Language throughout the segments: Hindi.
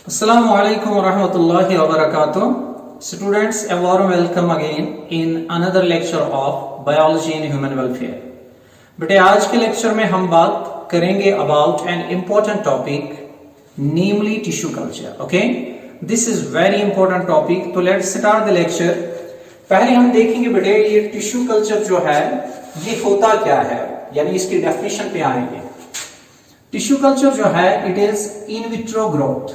Assalamu alaikum wa rahmatullahi wa barakatuh. Students, a warm welcome again in another lecture of Biology and Human Welfare. बेटे आज के लेक्चर में हम बात करेंगे about an important topic, namely tissue culture. Okay, this is very important topic. तो let's start the lecture. पहले हम देखेंगे बेटे ये टिश्यू कल्चर जो है ये होता क्या है, यानी इसकी डेफिनेशन पे आएंगे. टिश्यू कल्चर जो है it is in vitro growth.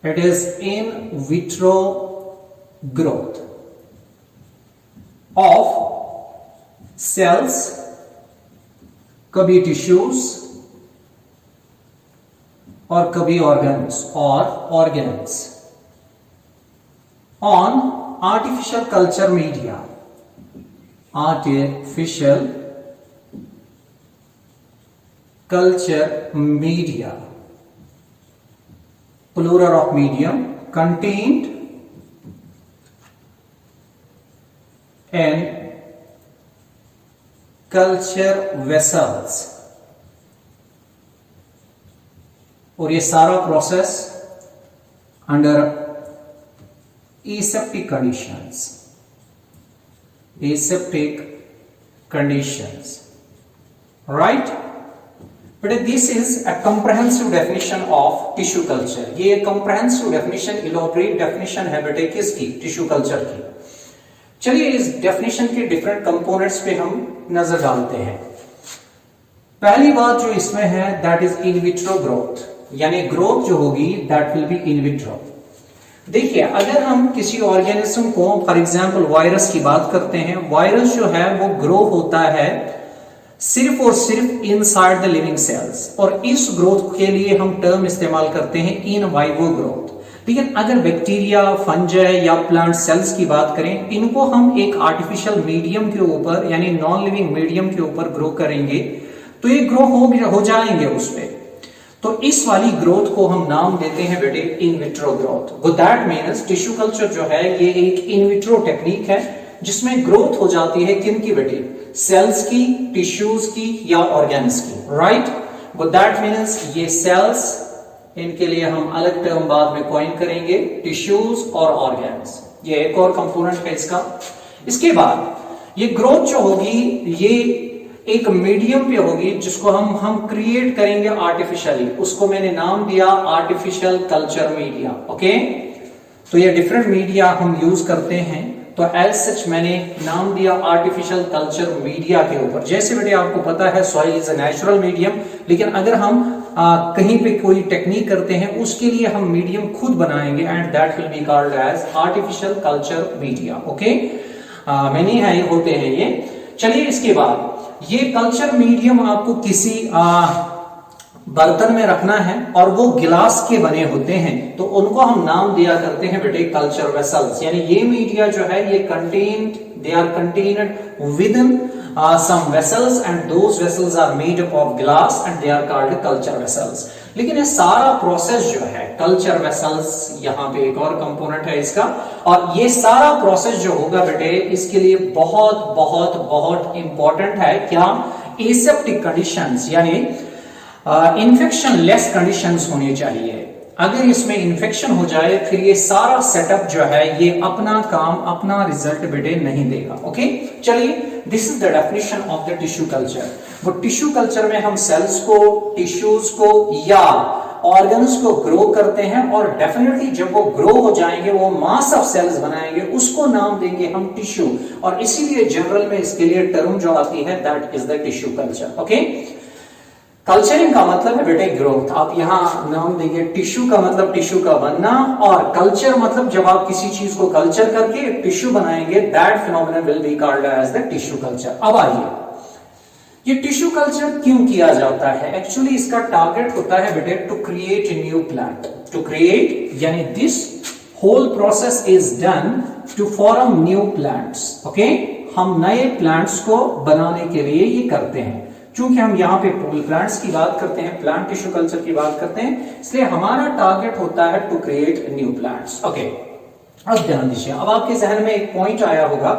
It is in vitro growth of cells, कभी tissues और कभी organs on artificial culture media. Artificial culture media, plural of medium, contained in culture vessels. और ये सारा process under aseptic conditions, right? But this is a comprehensive definition of tissue culture. ये comprehensive definition, elaborate definition है बेटे किसकी? टिश्यू कल्चर की. चलिए इस definition के different components पे हम नजर डालते हैं. पहली बात जो इसमें है that is in vitro growth, यानी growth जो होगी that will be in vitro. देखिए अगर हम किसी ऑर्गेनिज्म को फॉर एग्जाम्पल वायरस की बात करते हैं, वायरस जो है वो ग्रो होता है सिर्फ और सिर्फ इनसाइड द लिविंग सेल्स, और इस ग्रोथ के लिए हम टर्म इस्तेमाल करते हैं इन वाइवो ग्रोथ. लेकिन अगर बैक्टीरिया, फंजाई या प्लांट सेल्स की बात करें, इनको हम एक आर्टिफिशियल मीडियम के ऊपर यानी नॉन लिविंग मीडियम के ऊपर ग्रो करेंगे तो ये ग्रो हो जाएंगे उस पे. तो इस वाली ग्रोथ को हम नाम देते हैं बेटे in vitro growth. That means tissue culture जो है ये एक इन विट्रो टेक्निक है जिसमें ग्रोथ हो जाती है किन की बेटे? सेल्स की, टिश्यूज की या ऑर्गन्स की, राइट? दैट मीन्स ये सेल्स, इनके लिए हम अलग टर्म बाद में कॉइन करेंगे, टिश्यूज और ऑर्गन्स. ये एक और कंपोनेंट है इसका. इसके बाद ये ग्रोथ जो होगी ये एक मीडियम पे होगी जिसको हम क्रिएट करेंगे आर्टिफिशियली. उसको मैंने नाम दिया आर्टिफिशियल कल्चर मीडिया. ओके, तो ये डिफरेंट मीडिया हम यूज करते हैं, तो एज सच मैंने नाम दिया आर्टिफिशियल कल्चर मीडिया के ऊपर. जैसे बेटे आपको पता है soil is a natural medium, लेकिन अगर हम कहीं पे कोई टेक्निक करते हैं उसके लिए हम मीडियम खुद बनाएंगे and that will be called as artificial culture media. Okay, मैंने है होते हैं ये. चलिए इसके बाद ये कल्चर मीडियम आपको किसी बर्तन में रखना है और वो गिलास के बने होते हैं, तो उनको हम नाम दिया करते हैं बेटे कल्चर वेसल्स. यानी ये मीडिया जो है ये they are contained within some vessels and those vessels are made up of glass and they are called culture vessels. लेकिन ये सारा प्रोसेस जो है कल्चर वेसल्स, यहाँ पे एक और कंपोनेंट है इसका, और ये सारा प्रोसेस जो होगा बेटे इसके लिए बहुत बहुत बहुत इंपॉर्टेंट है क्या? एसेप्टिक कंडीशंस, यानी इन्फेक्शन लेस कंडीशंस होनी चाहिए. अगर इसमें इन्फेक्शन हो जाए फिर ये सारा सेटअप जो है ये अपना काम, अपना रिजल्ट बेटे नहीं देगा. ओके, चलिए this is the definition of the tissue culture. वो टिश्यू कल्चर में हम सेल्स को, टिश्यूज को या ऑर्गन्स को ग्रो करते हैं, और डेफिनेटली जब वो ग्रो हो जाएंगे वो मास ऑफ सेल्स बनाएंगे, उसको नाम देंगे हम टिश्यू. और इसीलिए जनरल में इसके लिए टर्म जो आती है that is the tissue culture. Okay, culturing का मतलब है बेटे ग्रोथ. आप यहां नाम देंगे टिश्यू का मतलब टिश्यू का बनना, और कल्चर मतलब जब आप किसी चीज को कल्चर करके टिश्यू बनाएंगे that phenomenon will be called as the tissue culture. अब आइए ये टिश्यू कल्चर क्यों किया जाता है? एक्चुअली इसका टारगेट होता है बेटे to create a new plant. To create यानी this whole process is done to form new plants. Okay, हम नए प्लांट्स को बनाने के लिए ये करते हैं. चूंकि हम यहाँ पे प्लांट्स की बात करते हैं, प्लांट टिश्यू कल्चर की बात करते हैं, इसलिए हमारा टारगेट होता है to create new plants. Okay, अब ध्यान दीजिए. अब आपके जहन में एक पॉइंट आया होगा,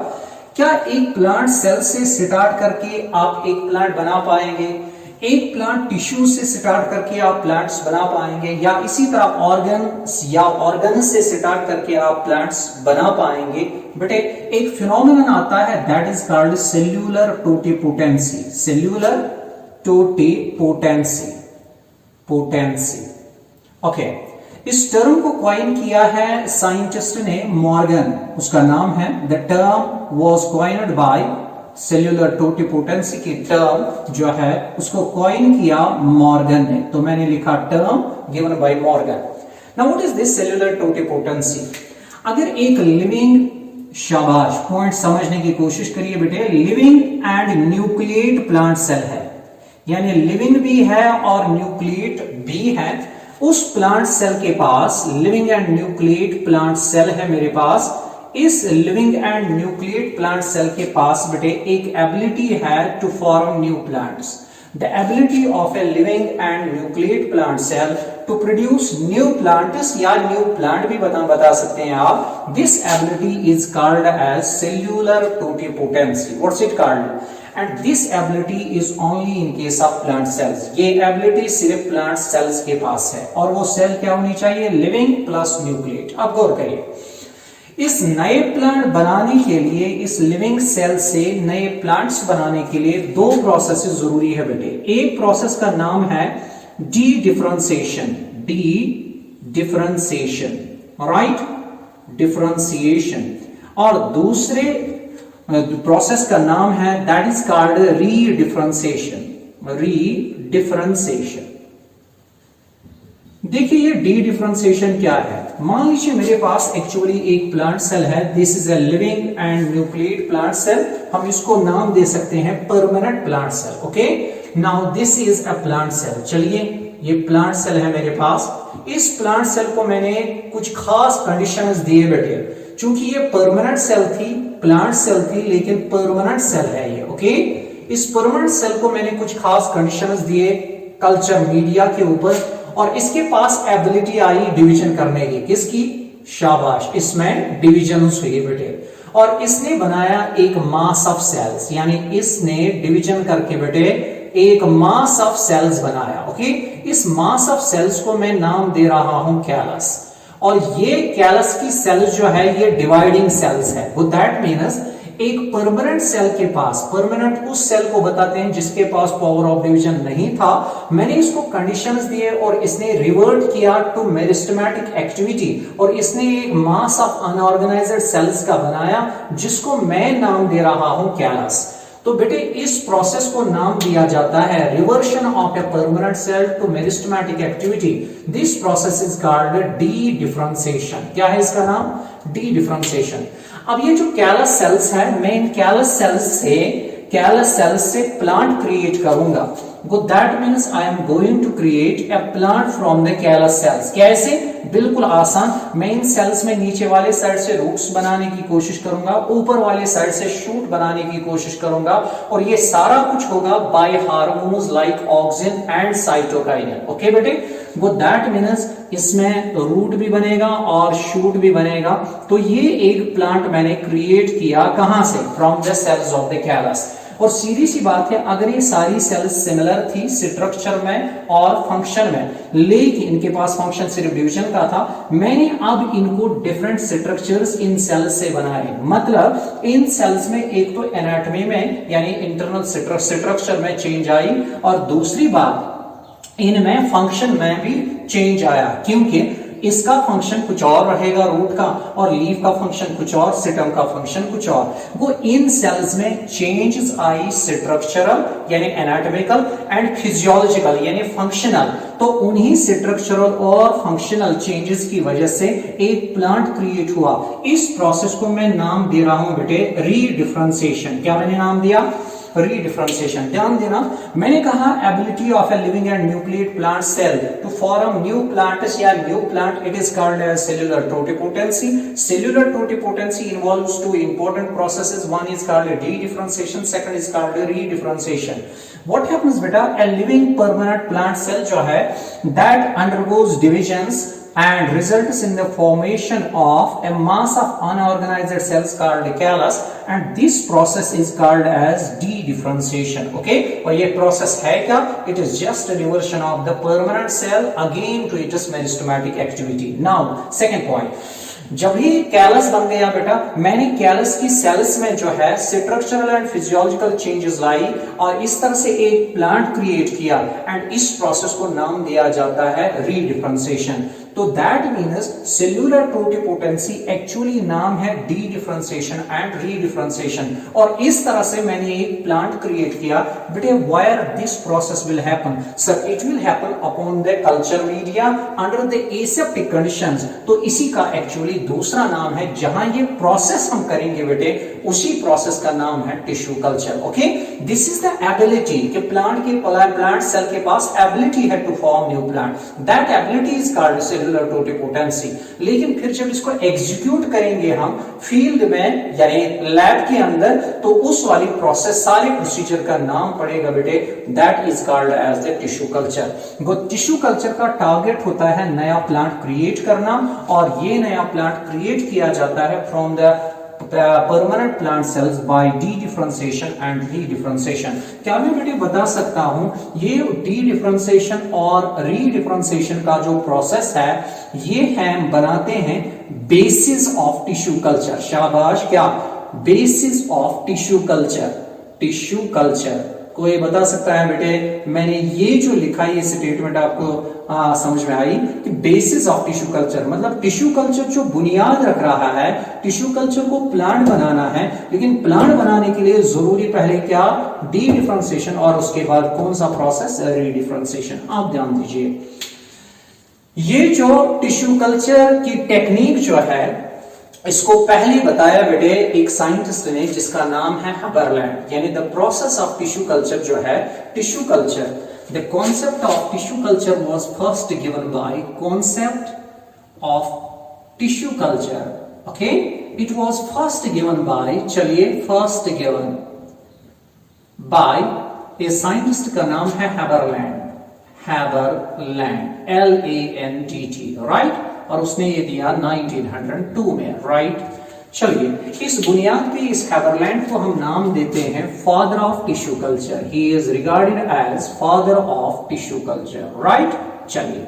क्या एक प्लांट सेल से स्टार्ट करके आप एक प्लांट बना पाएंगे? एक प्लांट टिश्यू से स्टार्ट करके आप प्लांट्स बना पाएंगे, या इसी तरह ऑर्गन्स या ऑर्गन्स से स्टार्ट करके आप प्लांट्स बना पाएंगे। बेटे एक फिनोमेनन आता है that is called cellular totipotency. Cellular totipotency, potency. Okay, इस टर्म को कॉइन किया है साइंटिस्ट ने मॉर्गन, उसका नाम है, the term was coined bye, cellular totipotency की टर्म जो है उसको कॉइन किया मॉर्गन ने, तो मैंने लिखा term given by Morgan. Now what is this cellular totipotency? अगर एक लिविंग, शाबाश, पॉइंट समझने की कोशिश करिए बेटे, living and nucleate plant cell है, यानी लिविंग भी है और न्यूक्लिएट भी है। उस प्लांट सेल के पास, living and nucleate plant cell है मेरे पास, इस living and nucleate plant cell के पास बेटे एक एबिलिटी है to form new plants. The ability of a living and nucleate plant cell to produce new plants या न्यू प्लांट भी बता सकते हैं आप। This ability is called as cellular totipotency. What's it called? And this ability is only in case of plant cells. ये एबिलिटी सिर्फ प्लांट सेल्स के पास है, और वो सेल क्या होनी चाहिए? Living plus nucleate. अब गौर करिए, इस नए प्लांट बनाने के लिए, इस लिविंग सेल से नए प्लांट्स बनाने के लिए दो प्रोसेस जरूरी है बेटे। एक प्रोसेस का नाम है dedifferentiation, dedifferentiation, right, differentiation, और दूसरे प्रोसेस का नाम है that is called redifferentiation, redifferentiation. देखिए ये डी डिफरेंशिएशन क्या है? मान लीजिए मेरे पास एक्चुअली एक प्लांट सेल है, this is a living and nucleate plant cell, हम इसको नाम दे सकते हैं permanent plant cell. Okay, now this is a plant cell. चलिए ये प्लांट सेल है मेरे पास, इस प्लांट सेल को मैंने कुछ खास कंडीशंस दिए बेटे, चूंकि ये परमानेंट सेल थी, प्लांट सेल थी, लेकिन परमानेंट सेल है ये। ओके, इस परमानेंट सेल को मैंने कुछ खास कंडीशंस दिए कल्चर मीडिया के ऊपर, और इसके पास एबिलिटी आई डिवीजन करने की। किसकी? शाबाश, इसमें डिवीजन हुई बेटे, और इसने बनाया एक मास ऑफ सेल्स, यानी इसने डिवीजन करके बेटे एक मास ऑफ सेल्स बनाया। ओके, इस मास ऑफ सेल्स को मैं नाम दे रहा हूं कैलस, और ये कैलस की सेल्स जो है ये डिवाइडिंग सेल्स है। वो दैट मीन्स एक परमानेंट सेल के पास, परमानेंट उस सेल को बताते हैं जिसके पास पावर ऑफ डिवीजन नहीं था, मैंने इसको कंडीशंस दिए और इसने रिवर्ट किया टू मेरिस्टेमेटिक एक्टिविटी, और इसने एक मास ऑफ अनऑर्गेनाइज्ड सेल्स का बनाया जिसको मैं नाम दे रहा हूं कैलस। तो बेटे इस प्रोसेस को नाम दिया जाता है reversion of a permanent cell to meristematic activity. This process is called dedifferentiation. क्या है इसका नाम? Dedifferentiation. अब ये जो कैलस सेल्स है, मैं इन कैलस सेल्स से प्लांट क्रिएट करूंगा। That means I am going to create a plant from the callus cells. कैसे? बिल्कुल आसान, मैं इन सेल्स में नीचे वाले साइड से रूट्स बनाने की कोशिश करूंगा, ऊपर वाले साइड से शूट बनाने की कोशिश करूंगा, और ये सारा कुछ होगा by hormones like auxin and cytokinin. Okay बेटे, दैट मीन्स इसमें रूट भी बनेगा और शूट भी बनेगा। तो ये एक प्लांट मैंने क्रिएट किया, कहां से? From the cells of the callus. और सीधी सी बात है, अगर ये सारी सेल्स सिमिलर थी स्ट्रक्चर में और फंक्शन में, लेकिन इनके पास फंक्शन सिर्फ डिवीजन का था, मैंने अब इनको डिफरेंट स्ट्रक्चर्स इन सेल्स से बनाए। मतलब इन सेल्स में एक तो एनाटॉमी में यानी इंटरनल स्ट्रक्चर में चेंज आई, और दूसरी बात इनमें फंक्शन में भी चेंज आया, क्योंकि इसका फंक्शन कुछ और रहेगा रूट का, और लीफ का फंक्शन कुछ और, स्टेम का फंक्शन कुछ और। वो इन सेल्स में चेंजेस आई स्ट्रक्चरल यानी एनाटॉमिकल एंड फिजियोलॉजिकल यानी फंक्शनल। तो उन्हीं स्ट्रक्चरल और फंक्शनल चेंजेस की वजह से एक प्लांट क्रिएट हुआ। इस प्रोसेस को मैं नाम दे रहा हूं बेटे रीडिफरेंशिएशन। क्या मैंने नाम दिया? रीडिफरेंशिएशन। ध्यान देना, मैंने कहा ability of a living and nucleate plant cell to form new plants या new plant, it is called as cellular totipotency. Cellular totipotency involves two important processes, one is called dedifferentiation, second is called redifferentiation. What happens बेटा? A living permanent plant cell जो है that undergoes divisions and results in the formation of a mass of unorganized cells called callus, and this process is called as de-differentiation. Okay, और ये process है क्या? It is just a reversion of the permanent cell again to its meristematic activity. Now second point, जब ही कैलस बन गया बेटा, मैंने कैलस की सेल्स में जो है स्ट्रक्चरल एंड फिजियोलॉजिकल चेंजेस लाई और इस तरह से एक प्लांट क्रिएट किया, एंड इस प्रोसेस को नाम दिया जाता है रीडिफरेंशिएशन. तो that means cellular totipotency actually नाम है डी डिफरेंशिएशन एंड रीडिफरेंशिएशन. और इस तरह से मैंने एक प्लांट क्रिएट किया. बेटे where this process will happen? Sir it will happen upon the culture media under the aseptic conditions. तो इसी का एक्चुअली दूसरा नाम है, जहां ये प्रोसेस हम करेंगे बेटे, उसी प्रोसेस का नाम है tissue culture. Okay, this is the ability कि प्लांट सेल के पास एबिलिटी है to form new plant. That ability is called cellular totipotency. लेकिन फिर जब इसको एग्जीक्यूट करेंगे हम फील्ड में यानी लैब के अंदर, तो उस वाली प्रोसेस सारे प्रोसीजर का नाम पड़ेगा बेटे, that is called as the tissue culture. वो टिश्यू कल्चर का टारगेट होता है नया प्लांट क्रिएट करना, और ये नया प्लांट क्रिएट किया जाता है from the permanent plant cells by dedifferentiation and redifferentiation. क्या मैं बेटे बता सकता हूं ये डी डिफरेंशिएशन और री डिफरेंशिएशन का जो प्रोसेस है, ये हम बनाते हैं बेसिस ऑफ टिश्यू कल्चर. शाबाश, क्या basis of tissue culture. Tissue culture कोई बता सकता है बेटे? मैंने ये जो लिखा है ये स्टेटमेंट आपको समझ में आई कि बेसिस ऑफ टिश्यू कल्चर मतलब टिश्यू कल्चर जो बुनियाद रख रहा है, टिश्यू कल्चर को प्लांट बनाना है, लेकिन प्लांट बनाने के लिए जरूरी पहले क्या? डी डिफरेंशिएशन, और उसके बाद कौन सा प्रोसेस? री डिफरेंशिएशन. आप ध्यान दीजिए, ये जो टिश्यू कल्चर की टेक्निक जो है, इसको पहले बताया बेटे एक साइंटिस्ट ने जिसका नाम है हबरलैंड. यानी the process of tissue culture जो है, tissue culture, the concept of tissue culture was first given by concept of tissue culture. Okay, it was first given by, चलिए first given by a scientist का नाम है हबरलैंड. Haberlandt, LANDT, right. और उसने ये दिया 1902 में, राइट. चलिए, इस बुनियाद पे इस हैबरलैंड को हम नाम देते हैं father of tissue culture. He is regarded as father of tissue culture, right. चलिए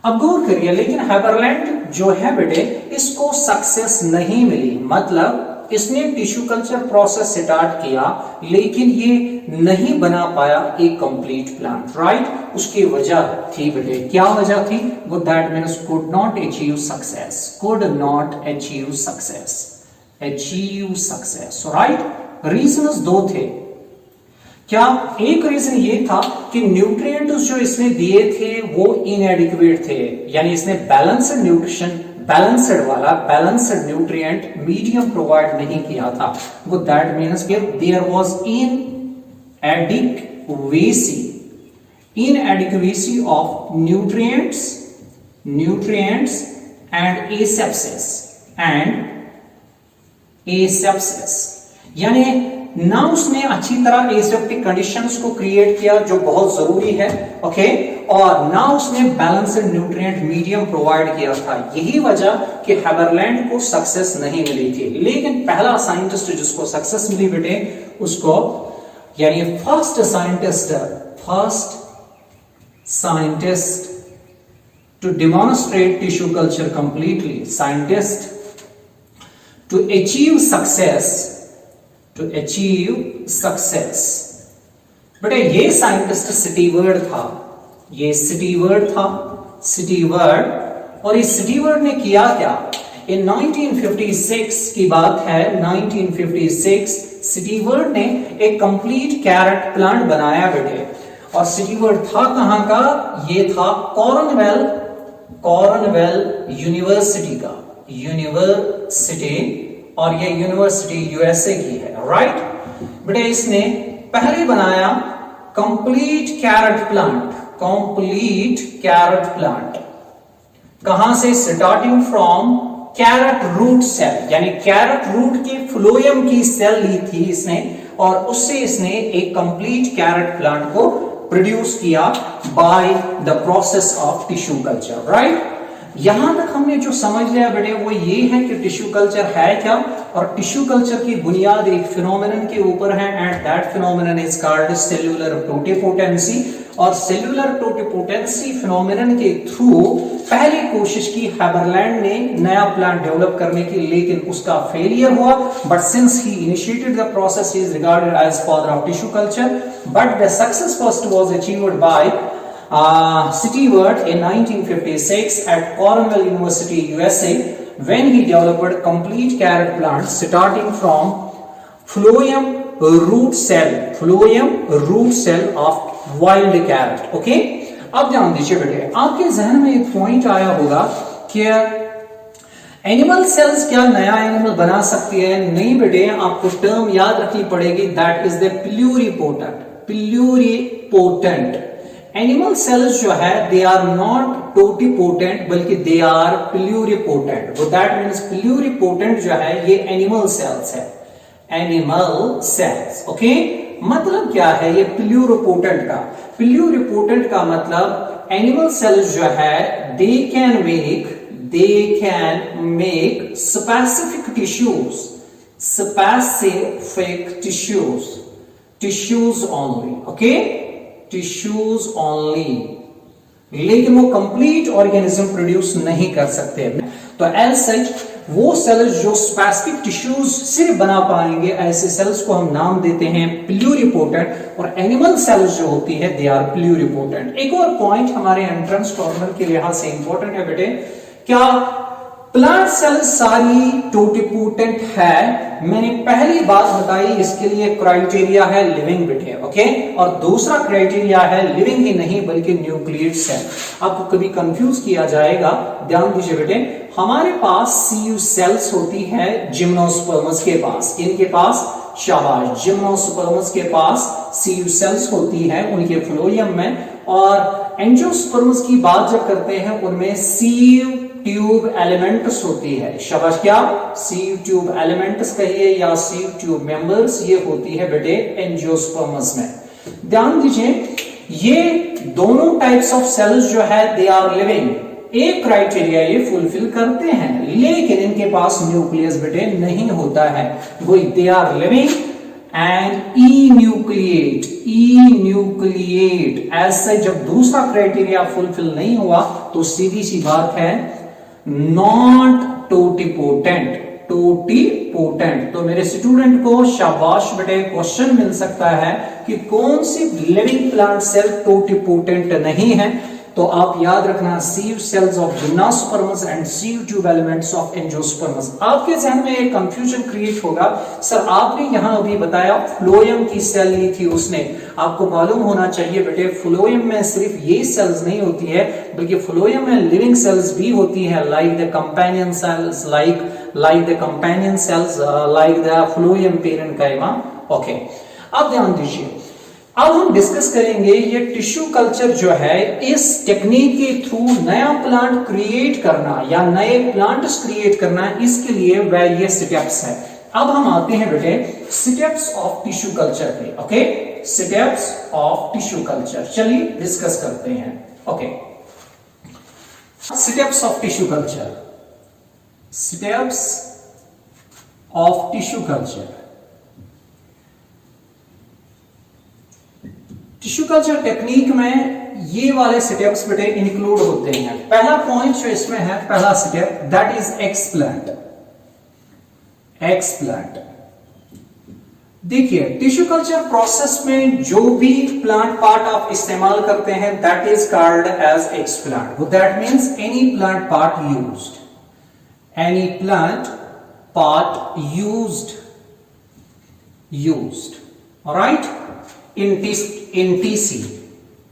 अब गौर करिए, लेकिन हैबरलैंड जो है बेटे, इसको सक्सेस नहीं मिली. मतलब इसने टिश्यू कल्चर प्रोसेस स्टार्ट किया, लेकिन ये नहीं बना पाया एक कंप्लीट प्लांट, राइट. उसकी वजह थी बेटे, क्या वजह थी? वो that means could not achieve success. Could not achieve success. Achieve success, right. Reasons दो थे. क्या? एक रीजन ये था कि न्यूट्रिएंट्स जो इसने दिए थे वो इनएडिक्वेट थे. यानी इसने balanced nutrition, balanced nutrient medium provide नहीं किया था. वो that means there was inadequacy of nutrients and asepsis. यानी ना उसने अच्छी तरह एसेप्टिक कंडीशंस को क्रिएट किया जो बहुत जरूरी है, ओके, और ना उसने बैलेंस्ड न्यूट्रिएंट मीडियम प्रोवाइड किया था. यही वजह कि हैबरलैंड को सक्सेस नहीं मिली थी. लेकिन पहला साइंटिस्ट जिसको सक्सेस मिली बेटे, उसको यानी first scientist to demonstrate tissue culture completely, scientist to achieve success. बेटे ये साइंटिस्ट स्टीवर्ड था. और इस स्टीवर्ड ने किया क्या? in 1956 की बात है, 1956 स्टीवर्ड ने एक कंप्लीट कैरेट प्लांट बनाया बेटे. और स्टीवर्ड था कहां का? ये था कॉर्नवेल यूनिवर्सिटी का, और ये यूनिवर्सिटी यूएसए की है, राइट. बेटे इसने पहले बनाया कंप्लीट कैरेट प्लांट. कहां से? Starting from carrot root cell, यानी कैरेट रूट के फ्लोएम की सेल ली थी इसने, और उससे इसने एक कंप्लीट कैरेट प्लांट को प्रोड्यूस किया by the process of tissue culture, right. यहां तक हमने जो समझ लिया बेटे वो ये है कि टिश्यू कल्चर है क्या, और टिश्यू कल्चर की बुनियाद एक फिनोमेनन के ऊपर है and that phenomenon is called cellular totipotency. और सेल्यूलर टोटिपोटेंसी फिनोमेनन के थ्रू पहली कोशिश की हैबरलैंड ने नया प्लांट डेवलप करने की, लेकिन उसका फेलियर हुआ। But since he initiated the process he is regarded as father of tissue culture, but the success first was achieved by Stewart in 1956 at Cornell University, USA, when he developed complete carrot plants starting from phloem root cell of wild carrot. Okay? अब ध्यान दीजिए बेटे, आपके जहन में एक पॉइंट आया होगा कि एनिमल सेल्स क्या नया एनिमल बना सकती है? नहीं बेटे, आपको टर्म याद रखनी पड़ेगी, that is the pluripotent. Animal cells जो है दे आर नॉट टोटिपोटेंट बल्कि दे आर प्लूरिपोटेंट। वो दैट मींस प्लूरिपोटेंट जो है ये एनिमल सेल्स है, एनिमल सेल्स। ओके, मतलब क्या है ये प्लूरिपोटेंट का? प्लूरिपोटेंट का मतलब एनिमल सेल्स जो है they can make specific tissues only. Okay, tissues only, लेकिन वो कंप्लीट ऑर्गेनिज्म प्रोड्यूस नहीं कर सकते। तो एज सच वो सेल्स जो स्पेसिफिक टिश्यूज सिर्फ बना पाएंगे, ऐसे सेल्स को हम नाम देते हैं प्लूरिपोटेंट। और एनिमल सेल्स जो होती है दे आर प्लूरिपोटेंट। एक और पॉइंट हमारे एंट्रेंस कॉर्नर के लिहाज से इंपॉर्टेंट है बेटे, क्या प्लांट सेल्स सारी टोटिपोटेंट है? मैंने पहली बात बताई, इसके लिए क्राइटेरिया है लिविंग बेटे। ओके, और दूसरा क्राइटेरिया है लिविंग ही नहीं बल्कि न्यूक्लियेट सेल। आपको कभी कंफ्यूज किया जाएगा, ध्यान दीजिए बेटे, हमारे पास सीयू सेल्स होती है जिम्नोस्पर्म्स के पास। इनके पास शाबाश, जिम्नोस्पर्म्स के पास सीयू सेल्स होती है उनके फ्लोएम में। और एंजियोस्पर्म्स की बात जब करते हैं उनमें सीयू ट्यूब एलिमेंट्स होती है। शाबाश, क्या सीयू ट्यूब एलिमेंट्स कहिए या सीयू ट्यूब मेंबर्स, ये होती है बेटे एंजियोस्पर्म्स में। ध्यान दीजिए, ये दोनों टाइप्स ऑफ सेल्स जो है दे आर लिविंग, एक क्राइटेरिया ये फुलफिल करते हैं, लेकिन इनके पास न्यूक्लियस बेटे नहीं होता है। वही दे आर लिविंग एंड इन्यूक्लिएट। ऐसे जब दूसरा क्राइटेरिया फुलफिल नहीं हुआ तो सीधी सी बात है नॉट टोटिपोटेंट। तो मेरे स्टूडेंट को शाबाश बेटे क्वेश्चन मिल सकता है कि कौन सी लिविंग प्लांट सेल टोटिपोटेंट नहीं है। तो आप याद रखना, sieve cells of gymnosperms and sieve tube elements of angiosperms. आपके जहन में एक कंफ्यूजन क्रिएट होगा, सर आपने यहां अभी बताया फ्लोएम की सेल ली थी उसने। आपको मालूम होना चाहिए बेटे, फ्लोएम में सिर्फ ये सेल्स नहीं होती है बल्कि फ्लोएम में लिविंग सेल्स भी होती है, like the companion cells, like the phloem parenchyma. Okay, अब ध्यान दीजिए, अब हम डिस्कस करेंगे ये टिश्यू कल्चर जो है, इस टेक्निक के थ्रू नया प्लांट क्रिएट करना या नए प्लांट्स क्रिएट करना, इसके लिए वेरियस स्टेप्स है। अब हम आते हैं बेटे स्टेप्स ऑफ टिश्यू कल्चर पे। Okay, steps of tissue culture, चलिए डिस्कस करते हैं। Okay, steps of tissue culture, steps of tissue culture. Tissue culture technique में ये वाले स्टेप्स बेटे इंक्लूड होते हैं। पहला पॉइंट जो इसमें है, पहला स्टेप, दैट इज एक्सप्लांट। देखिए, टिश्यू कल्चर प्रोसेस में जो भी प्लांट पार्ट आप इस्तेमाल करते हैं that is called as explant. That means any plant part used, any plant part used, alright, in TC,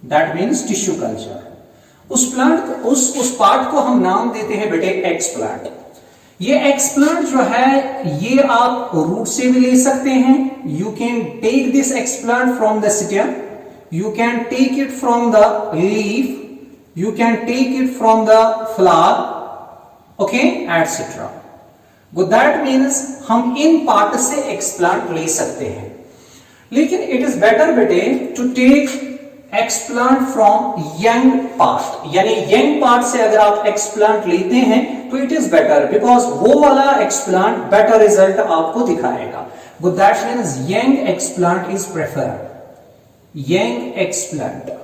that means tissue culture। उस प्लांट उस पार्ट को हम नाम देते हैं बेटे एक्सप्लांट। ये एक्सप्लांट जो है ये आप रूट से भी ले सकते हैं। You can take this explant from the stem, you can take it from the leaf, you can take it from the flower, okay, etcetera. That means हम इन पार्ट से एक्सप्लांट ले सकते हैं। लेकिन इट इज बेटर बेटे to take explant from young part, यानी यंग पार्ट से अगर आप एक्सप्लांट लेते हैं तो इट इज बेटर, बिकॉज वो वाला एक्सप्लांट बेटर रिजल्ट आपको दिखाएगा। वो that means young explant is preferred, young explant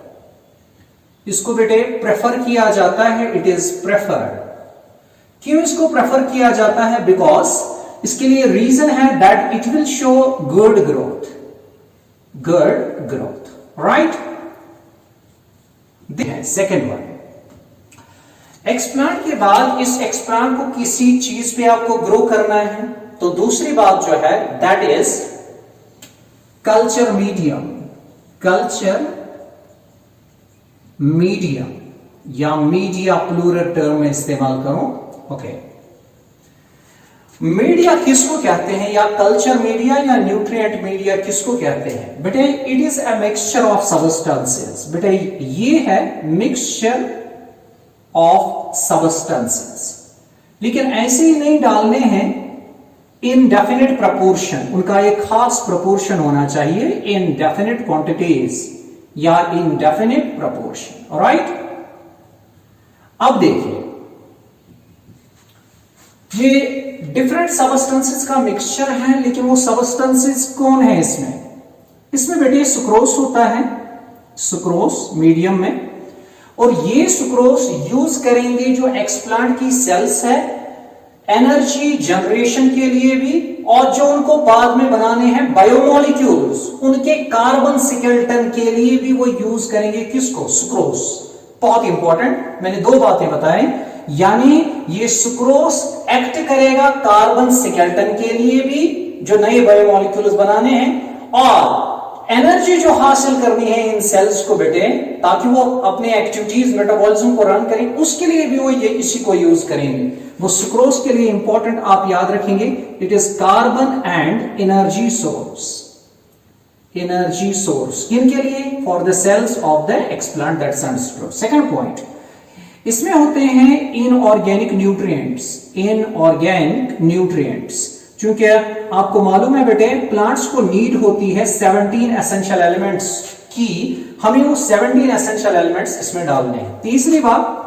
इसको बेटे प्रेफर किया जाता है, इट इज प्रेफर्ड। क्यों इसको प्रेफर किया जाता है? बिकॉज इसके लिए रीजन है that it will show good growth, good growth, right. Second one, explant के बाद इस एक्सप्लांट को किसी चीज पे आपको ग्रो करना है, तो दूसरी बात जो है that is culture medium, culture medium या मीडिया प्लूरल टर्म में इस्तेमाल करूं, ओके। मीडिया किसको कहते हैं, या कल्चर मीडिया या न्यूट्रिएंट मीडिया किसको कहते हैं? बेटे it is a mixture of substances, बेटे ये है मिक्सचर ऑफ सबस्टेंसेस, लेकिन ऐसे ही नहीं डालने हैं इन डेफिनेट प्रपोर्शन, उनका एक खास प्रपोर्शन होना चाहिए, इन डेफिनेट क्वांटिटीज या इन डेफिनेट प्रपोर्शन, राइट। अब देखिए ये डिफरेंट सबस्टेंसेस का मिक्सचर है, लेकिन वो सबस्टेंसेस कौन है इसमें? इसमें बेटे सुक्रोज होता है, सुक्रोज मीडियम में, और ये सुक्रोज यूज करेंगे जो एक्सप्लांट की सेल्स है एनर्जी जनरेशन के लिए भी, और जो उनको बाद में बनाने हैं बायोमोलिक्यूल्स, उनके कार्बन स्केलेटन के लिए भी वो यूज करेंगे किसको? सुक्रोज। बहुत इंपॉर्टेंट, मैंने दो बातें बताई, यानी ये सुक्रोज एक्ट करेगा कार्बन स्केलेटन के लिए भी जो नए बायोमोलिक्यूल्स बनाने हैं, और एनर्जी जो हासिल करनी है इन सेल्स को बेटे ताकि वो अपने एक्टिविटीज मेटाबॉलिज्म को रन करें, उसके लिए भी वो ये इसी को यूज करेंगे। वो सुक्रोज के लिए इंपॉर्टेंट आप याद रखेंगे, it is carbon and energy source, energy source किनके लिए? For the cells of the explant, that's understood. Second point, इसमें होते हैं इनऑर्गेनिक न्यूट्रिएंट्स, इनऑर्गेनिक न्यूट्रिएंट्स, क्योंकि आपको मालूम है बेटे प्लांट्स को नीड होती है 17 एसेंशियल एलिमेंट्स की, हमें वो 17 एसेंशियल एलिमेंट्स इसमें डालने हैं। तीसरी बात,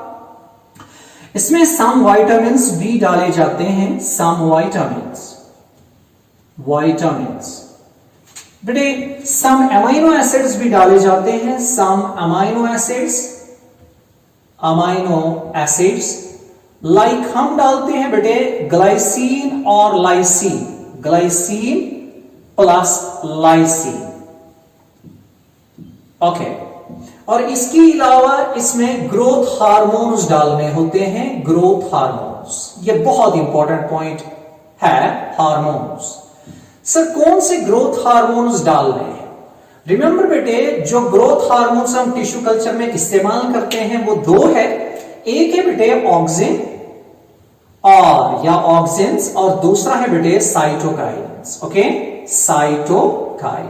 इसमें सम विटामिन्स भी डाले जाते हैं, सम विटामिन्स, विटामिन्स बेटे सम अमाइनो एसिड्स भी डाले जाते हैं, some amino acids, amino acids like हम डालते हैं बेटे ग्लाइसिन और lysine, glycine plus lysine, okay. और इसके अलावा इसमें ग्रोथ हार्मोन्स डालने होते हैं, ग्रोथ हार्मोन्स, ये बहुत इंपॉर्टेंट पॉइंट है, हार्मोन्स। सर कौन से ग्रोथ हार्मोन्स डालने हैं? रिमेंबर बेटे जो ग्रोथ हार्मोन्स हम टिश्यू कल्चर में इस्तेमाल करते हैं वो दो है, एक है बेटे ऑक्सिन और या ऑक्सिन्स, और दूसरा है बेटे साइटोकाइन्स, ओके, साइटोकाइन।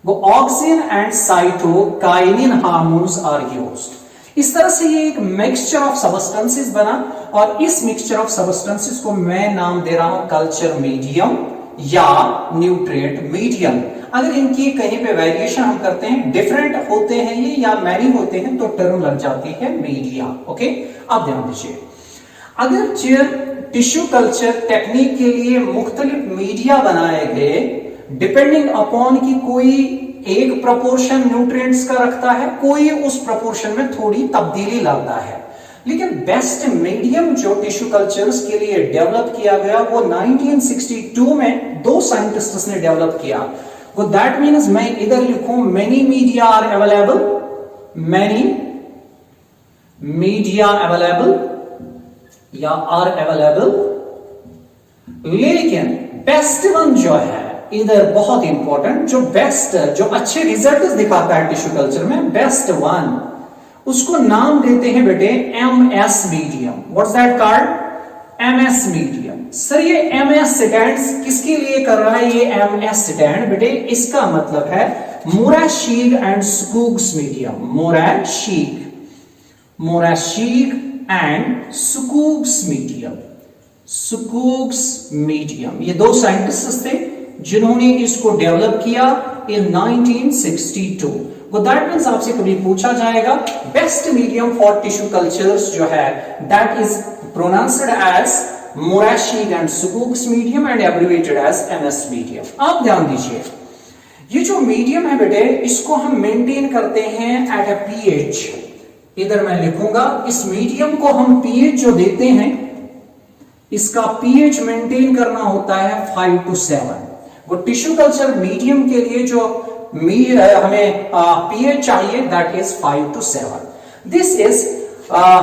वो auxin and cytokinin hormones are used. इस तरह से ये एक मिक्सचर ऑफ सबस्टेंसेस बना, और इस मिक्सचर ऑफ सबस्टेंसेस को मैं नाम दे रहा हूं कल्चर मीडियम या न्यूट्रिएंट मीडियम। अगर इनकी कहीं पे वेरिएशन हम करते हैं, डिफरेंट होते हैं ये या मैनी होते हैं, तो टर्म लग जाती है मीडिया, ओके। अब ध्यान दीजिए, अगर टिश्यू कल्चर टेक्निक के लिए मुख्तलिफ मीडिया बनाए गए, डिपेंडिंग अपॉन की कोई एक प्रपोर्शन न्यूट्रिएंट्स का रखता है, कोई उस प्रपोर्शन में थोड़ी तब्दीली लाता है, लेकिन बेस्ट मीडियम जो टिश्यू कल्चर्स के लिए डेवलप किया गया वो 1962 में दो साइंटिस्ट्स ने डेवलप किया। वो दैट मीन्स मैं इधर लिखूं many media are available, many media available या आर अवेलेबल, लेकिन बेस्ट वन जो है इधर बहुत इंपॉर्टेंट, जो बेस्ट जो अच्छे रिजल्ट दिखाता है टिश्यू कल्चर में, बेस्ट वन, उसको नाम देते हैं बेटे MS medium. What's that called? MS medium. Sir ये एमएस स्टैंड्स किसके लिए कर रहा है? ये एमएस स्टैंड बेटे इसका मतलब है Murashige and Skoogs medium, Murashige, Murashige and Skoogs medium, Skoogs medium. ये दो साइंटिस्ट थे जिन्होंने इसको डेवलप किया इन 1962। दैट मीन्स आपसे कभी पूछा जाएगा best medium for tissue cultures जो है that is pronounced as Murashige and Skoogs medium and abbreviated as MS medium. आप ध्यान दीजिए, ये जो मीडियम है बेटे इसको हम मेंटेन करते हैं एट अ पीएच। इधर मैं लिखूंगा इस मीडियम को हम पीएच जो देते हैं इसका पीएच मेंटेन करना होता है 5 to 7। वो टिश्यू कल्चर मीडियम के लिए जो हमें पीएच चाहिए that is 5 to 7। This is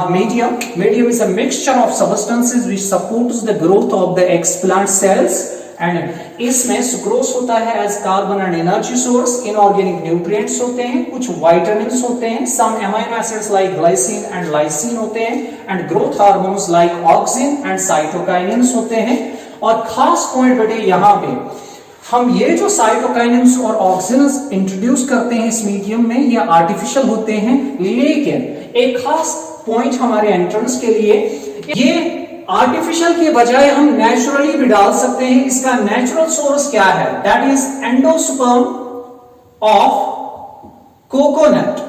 medium is a mixture of substances which supports the growth of the explant cells and इसमें सुक्रोज होता है as carbon and energy source, inorganic nutrients होते हैं, कुछ विटामिन्स होते हैं, some amino acids like glycine and lysine होते हैं and growth hormones like auxin and cytokinins होते हैं। और खास पॉइंट बेटे यहां पे हम ये जो साइटोकाइनिन्स और ऑक्सिन्स इंट्रोड्यूस करते हैं इस मीडियम में ये आर्टिफिशियल होते हैं, लेकिन एक खास पॉइंट हमारे एंट्रेंस के लिए ये आर्टिफिशियल के बजाय हम नेचुरली भी डाल सकते हैं। इसका नेचुरल सोर्स क्या है that is endosperm of coconut,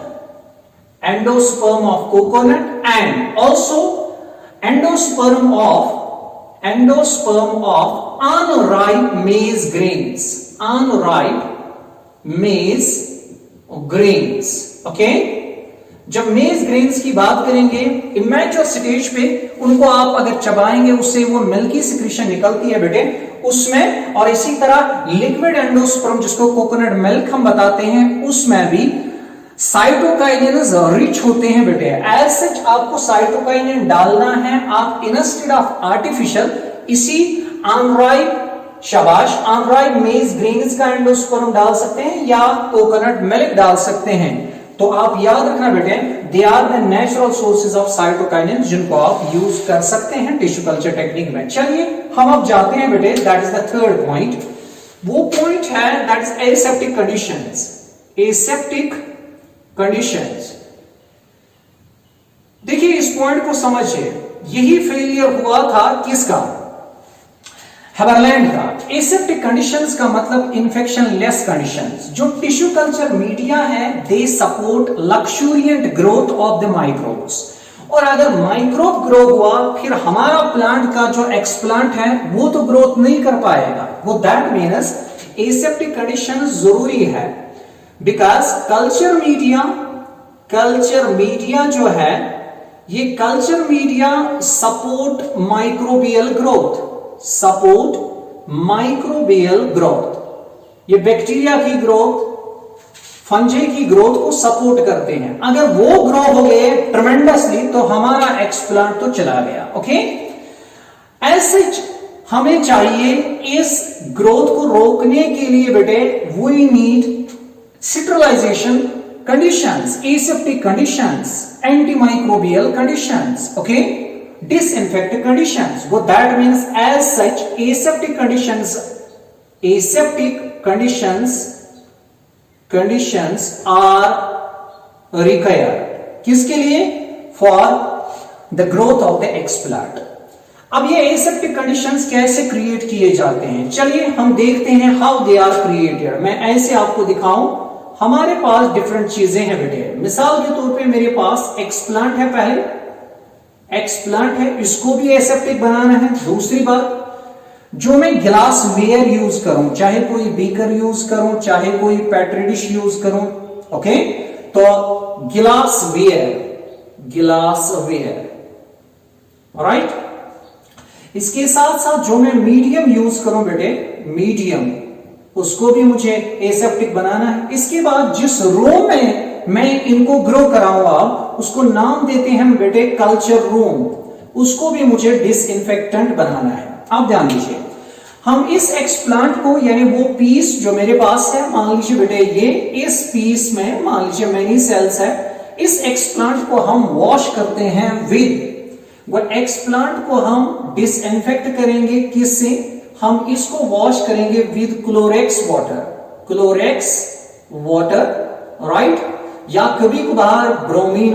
endosperm of coconut and also endosperm of unripe maize grains, unripe maize grains, okay. जब मेज ग्रेन्स की बात करेंगे इमेच्योर स्टेज पे उनको आप अगर चबाएंगे उससे वो मिल्की सिक्रीशन निकलती है बेटे उसमें, और इसी तरह लिक्विड एंडोस्पर्म जिसको कोकोनट मिल्क हम बताते हैं उसमें भी साइटोकाइनिन्स रिच होते हैं बेटे। एज सच आपको साइटोकाइनिन डालना है आप इंस्टेड ऑफ आर्टिफिशियल इसी अनराइप शाबाश अनराइप मेज ग्रेन्स का एंडोस्पर्म डाल सकते हैं या कोकोनट मिल्क डाल सकते हैं। तो आप याद रखना बेटे they are the natural sources of cytokinin जिनको आप यूज कर सकते हैं टिश्यू कल्चर टेक्निक में। चलिए हम अब जाते हैं बेटे that is the third point. वो पॉइंट है that is aseptic conditions. Aseptic conditions, देखिए इस पॉइंट को समझिए, यही फेलियर हुआ था किसका, हेबरलैंड का। एसेप्टिक कंडीशंस का मतलब इंफेक्शन लेस कंडीशंस। जो टिश्यू कल्चर मीडिया है they support luxuriant growth of the microbes, और अगर माइक्रोब ग्रो हुआ फिर हमारा प्लांट का जो एक्सप्लांट है वो तो ग्रोथ नहीं कर पाएगा। वो दैट मीन्स एसेप्टिक कंडीशन जरूरी है बिकॉज कल्चर मीडिया जो है ये culture media support microbial growth, ये बैक्टीरिया की ग्रोथ फंजे की ग्रोथ को सपोर्ट करते हैं। अगर वो ग्रो हो गए ट्रेमेंडसली तो हमारा एक्सप्लांट तो चला गया, ओके। एज सच हमें चाहिए इस ग्रोथ को रोकने के लिए बेटे we need sterilization conditions, aseptic conditions, antimicrobial conditions, okay, disinfectant conditions. What that means as such aseptic conditions are required किसके लिए for the growth of the explant। अब ये एसेप्टिक कंडीशंस कैसे क्रिएट किए जाते हैं, चलिए हम देखते हैं हाउ दे आर क्रिएटेड। मैं ऐसे आपको दिखाऊं, हमारे पास डिफरेंट चीजें हैं बेटे। मिसाल के तौर पे मेरे पास एक्सप्लांट है, पहले एक्सप्लांट है, इसको भी एसेप्टिक बनाना है। दूसरी बात जो मैं गिलास वेयर यूज करूं, चाहे कोई बीकर यूज करूं चाहे कोई पेट्री डिश यूज करूं, ओके, तो गिलास वेयर राइट। इसके साथ साथ जो मैं मीडियम यूज करूं बेटे, मीडियम उसको भी मुझे एसेप्टिक बनाना है। इसके बाद जिस रूम में मैं इनको ग्रो कराऊंगा उसको नाम देते हैं बेटे कल्चर रूम, उसको भी मुझे डिसइंफेक्टेंट बनाना है। आप ध्यान दीजिए, हम इस एक्सप्लांट को यानी वो पीस जो मेरे पास है, मान लीजिए बेटे ये इस पीस में मान लीजिए मैनी सेल्स है, इस एक्सप्लांट को हम वॉश करते हैं विद, वो एक्सप्लांट को हम डिसइंफेक्ट करेंगे किससे, हम इसको वॉश करेंगे विद क्लोरेक्स वाटर राइट, या कभी कभार ब्रोमीन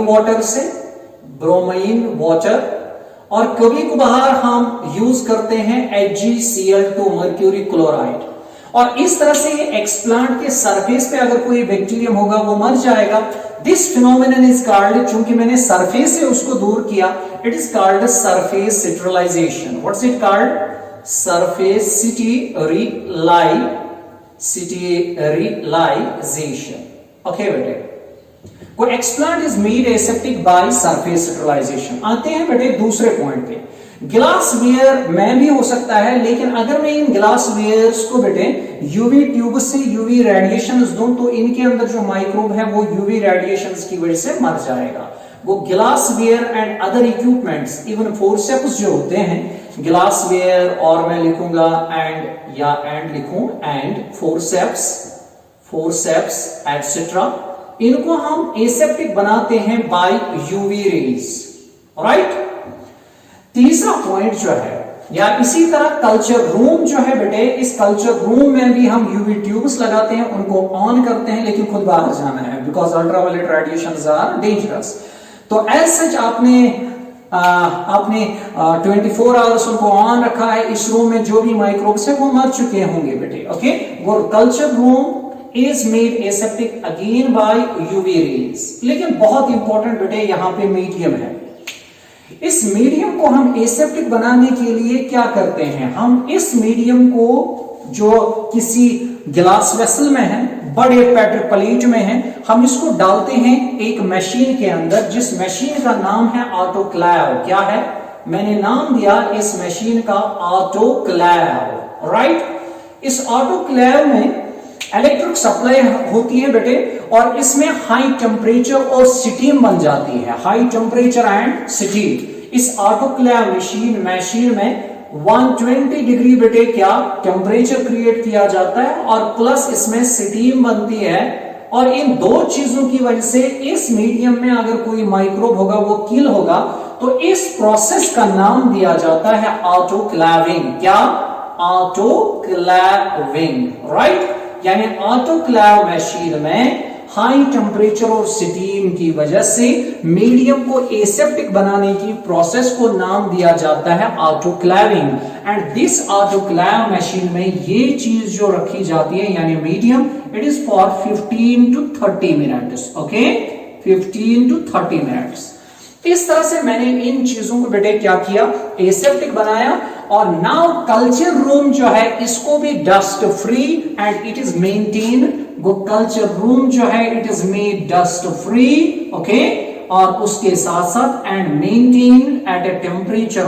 वाटर, और कभी कभार हम यूज करते हैं HgCl2 मर्क्यूरी क्लोराइड। और इस तरह से एक्सप्लांट के सरफेस पे अगर कोई बैक्टीरियम होगा वो मर जाएगा। दिस फिनोमिनन इज कॉल्ड, चूंकि मैंने सरफेस से उसको दूर किया, it is called surface sterilization. What's it called? Surface sterilization. Okay बेटे, को explant is made aseptic by surface sterilization. आते हैं बेटे दूसरे पॉइंट पे। ग्लास वेयर में भी हो सकता है, लेकिन अगर मैं इन ग्लास वेयर्स को बेटे यूवी ट्यूब से यूवी रेडिएशंस दूं तो इनके अंदर जो माइक्रोब है वो यूवी रेडिएशंस की वजह से मर जाएगा। वो glassware and other equipments, even forceps जो होते हैं, ग्लास वेयर और मैं लिखूंगा एंड या एंड लिखूं एंड फोर्सेप्स एटसेट्रा, इनको हम एसेप्टिक बनाते हैं बाय यूवी रेज। राइट। तीसरा पॉइंट जो है, या इसी तरह कल्चर रूम जो है बेटे, इस कल्चर रूम में भी हम यूवी ट्यूब्स लगाते हैं, उनको ऑन करते हैं, लेकिन खुद बाहर जाना है because ultraviolet radiations are dangerous. तो एज सच आपने 24 आवर्स उनको ऑन रखा है। इस रूम में जो भी माइक्रोब्स है वो मर चुके होंगे बेटे। ओके, वो culture room is made aseptic again by UV rays. लेकिन बहुत इंपॉर्टेंट बेटे यहां पे मीडियम है। इस मीडियम को हम एसेप्टिक बनाने के लिए क्या करते हैं, हम इस मीडियम को जो किसी गिलास वेसल में है, बड़े पेट्री प्लेट में है, हम इसको डालते हैं एक मशीन के अंदर, जिस मशीन का नाम है ऑटोक्लेव। क्या है? मैंने नाम दिया इस मशीन का ऑटोक्लेव। राइट। इस ऑटोक्लेव में इलेक्ट्रिक सप्लाई होती है बेटे, और इसमें हाई टेम्परेचर और स्टीम बन जाती है, हाई टेम्परेचर एंड स्टीम। इस ऑटोक्लेव मशीन में 120 डिग्री बेटे क्या टेम्परेचर क्रिएट किया जाता है, और प्लस इसमें स्टीम बनती है। और इन दो चीजों की वजह से इस मीडियम में अगर कोई माइक्रोब होगा वो किल होगा। तो इस प्रोसेस का नाम दिया जाता है ऑटोक्लेविंग। क्या? ऑटोक्लेविंग। राइट। यानी ऑटोक्लेव मशीन में हाई टेम्परेचर और स्टीम की वजह से मीडियम को एसेप्टिक बनाने की प्रोसेस को नाम दिया जाता है autoclaving. And this autoclave machine में ये चीज जो रखी जाती है यानी medium, it is for 15 to 30 minutes. Okay, 15 to 30 minutes. इस तरह से मैंने इन चीजों को बेटे क्या किया, एसेप्टिक बनाया। और नाउ कल्चर रूम जो है इसको भी dust free and it is maintain. वो कल्चर रूम जो है it is made dust free. Okay, और उसके साथ साथ and maintain at a temperature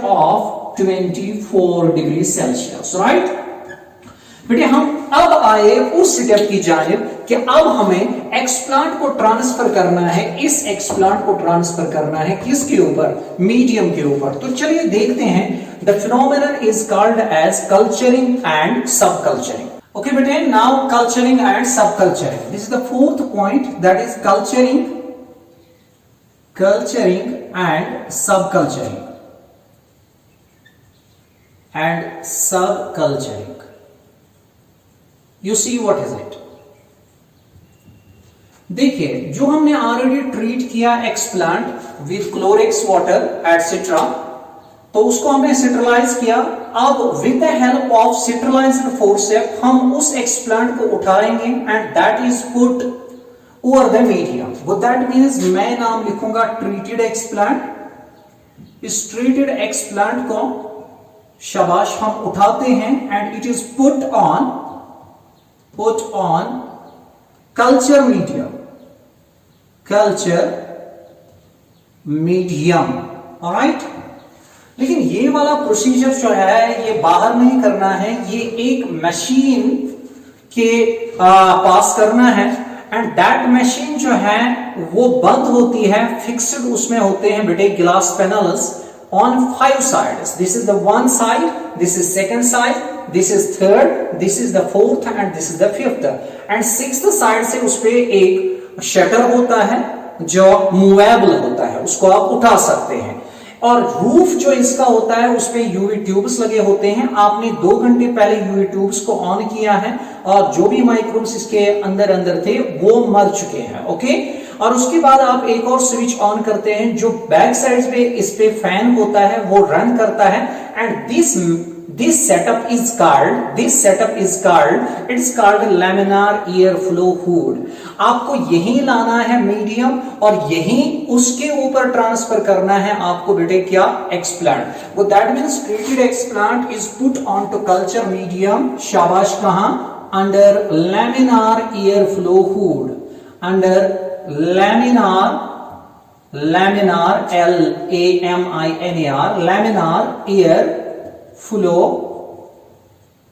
of 24 degree Celsius. Right बेटे, हम अब आए उस स्टेप की जानिब कि अब हमें एक्सप्लांट को ट्रांसफर करना है। इस एक्सप्लांट को ट्रांसफर करना है किसके ऊपर? मीडियम के ऊपर। तो चलिए देखते हैं। The phenomenon is called as culturing and subculturing. Okay बेटे, now culturing and subculturing, this is the fourth point, that is culturing and subculturing. You see what is it? देखिए, जो हमने ऑलरेडी ट्रीट किया explant with Clorox water etcetera, तो उसको हमने सिट्रलाइज किया। अब with the help of sterilized forcep हम उस एक्सप्लांट को उठाएंगे and that is put over the medium. वो दैट मीन्स मैं नाम लिखूंगा ट्रीटेड एक्सप्लांट। इस ट्रीटेड एक्सप्लांट को शाबाश हम उठाते हैं and it is put on culture medium, alright? लेकिन ये वाला प्रोसीजर जो है ये बाहर नहीं करना है, ये एक मशीन के पास करना है। एंड दैट मशीन जो है वो बंद होती है, फिक्स्ड उसमें होते हैं बेटे glass panels on 5 sides. This is the one side, this is second side, this is third, this is the fourth and this is the fifth. And sixth side से उस पे एक शटर होता है जो मूवेबल होता है, उसको आप उठा सकते हैं। और रूफ जो इसका होता है उस पे यूवी ट्यूब्स लगे होते हैं। आपने 2 घंटे पहले यूवी ट्यूब्स को ऑन किया है और जो भी माइक्रोब्स इसके अंदर थे वो मर चुके हैं। ओके, और उसके बाद आप एक और स्विच ऑन करते हैं जो बैक साइड पे इस पे फैन होता है वो रन करता है and this setup is called laminar air flow hood. आपको यही लाना है मीडियम और यही उसके ऊपर ट्रांसफर करना है आपको बेटे क्या एक्सप्लांट। वो that means treated explant is put on to culture medium, शाबाश, कहां, under laminar air flow hood, under laminar LAMINAR laminar air flow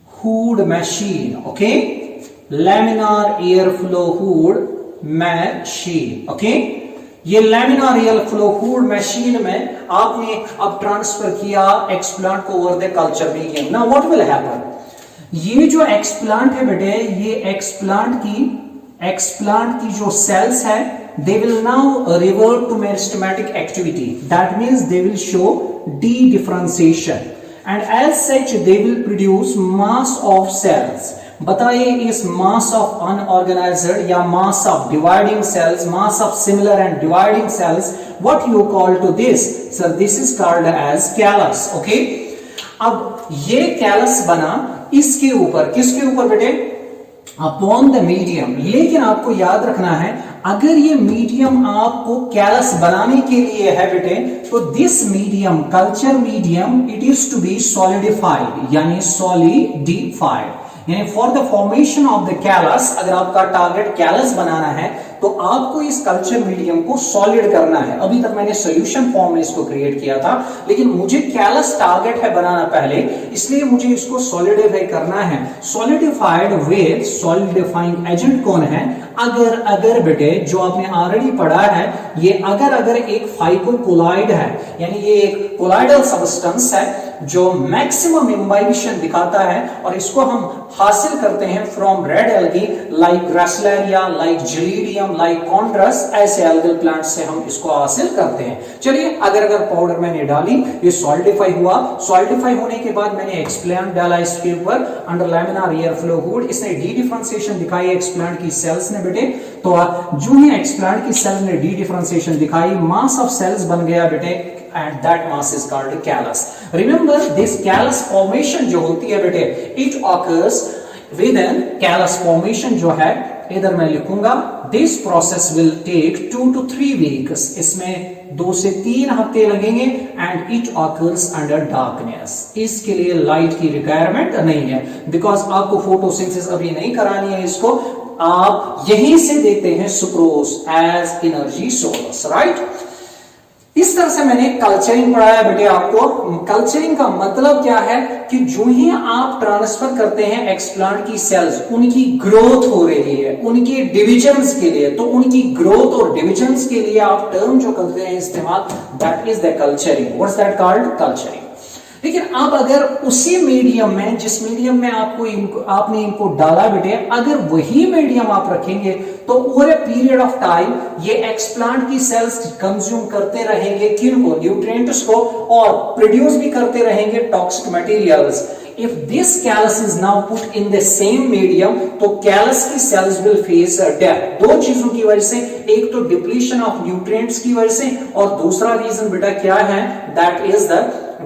hood machine. Okay, laminar air flow hood machine. Okay, ये laminar air flow hood machine में आपने अब ट्रांसफर किया एक्सप्लांट को over the culture medium. Now what will happen, ये जो एक्सप्लांट है बेटे, ये एक्सप्लांट की जो सेल्स है they will now revert to meristematic activity. That means they will show de-differentiation and as such they will produce mass of cells. बताइए इस mass of unorganized या mass of dividing cells, mass of similar and dividing cells, what you call to this? Sir, this is called as callus. Okay, अब ये callus बना इसके ऊपर, किसके ऊपर बेटे, अपॉन द मीडियम। लेकिन आपको याद रखना है अगर ये मीडियम आपको कैलस बनाने के लिए है बेटे तो this medium, culture medium, it is to be solidified, यानी सॉलिडिफाइड, यानी for the formation of the callus, अगर आपका टारगेट कैलस बनाना है तो आपको इस कल्चर मीडियम को सॉलिड करना है। अभी तक मैंने सॉल्यूशन फॉर्म में इसको क्रिएट किया था लेकिन मुझे कैलस टारगेट है बनाना पहले, इसलिए मुझे इसको सॉलिडिफाई करना है। सॉलिडिफाइड विद सॉलिडिफाइंग एजेंट कौन है, अगर बेटे जो आपने ऑलरेडी पढ़ा है, ये अगर एक फाइकोकोलाइड है, यानी ये एक कोलाइडल सब्सटेंस है जो मैक्सिमम इम्बाइबिशन दिखाता है और इसको हम हासिल करते हैं from red algae like Gracilaria, like Gelidium, like Chondrus, ऐसे एल्गल प्लांट से हम इसको हासिल करते हैं। चलिए अगर पाउडर मैंने डाली, ये सॉलिडिफाई हुआ, सॉलिडिफाई होने के बाद मैंने एक्सप्लांट डाला इसके ऊपर under laminar air flow hood, इसने डी डिफरेंशिएशन दिखाई एक्सप्लांट की सेल्स ने बेटे, तो जो ही एक्सप्लांट की सेल ने डी डिफरेंशिएशन दिखाई, मास ऑफ सेल्स बन गया बेटे and that mass is called callus. Remember this callus formation जो होती है बेटे, it occurs within callus formation जो है, इधर मैं लिखूंगा this process will take 2 to 3 weeks, इसमें 2 से 3 हफ्ते लगेंगे and it occurs under darkness. इसके लिए लाइट की रिक्वायरमेंट नहीं है बिकॉज आपको फोटोसिंथेसिस अभी नहीं करानी है, इसको आप यहीं से देते हैं sucrose as energy source, right. इस तरह से मैंने कल्चरिंग पढ़ाया बेटे आपको। कल्चरिंग का मतलब क्या है कि जो ही आप ट्रांसफर करते हैं एक्सप्लांट की सेल्स, उनकी ग्रोथ हो रही है, उनकी डिविजन्स के लिए, तो उनकी ग्रोथ और डिविजन्स के लिए आप टर्म जो करते हैं इस्तेमाल, that is the culturing. What's that called, culturing. लेकिन अब अगर उसी मीडियम में, जिस मीडियम में आपने इनको डाला बेटे, अगर वही मीडियम आप रखेंगे तो over a period of time ये एक्सप्लांट की सेल्स कंज्यूम करते रहेंगे किनको, न्यूट्रिएंट्स को, और प्रोड्यूस भी करते रहेंगे toxic materials. If this callus is now put in the same medium, तो callus की cells will face death। दो चीजों की वजह से, एक तो डिप्लीशन ऑफ न्यूट्रिएंट्स की वजह से और दूसरा रीजन बेटा क्या है, that is the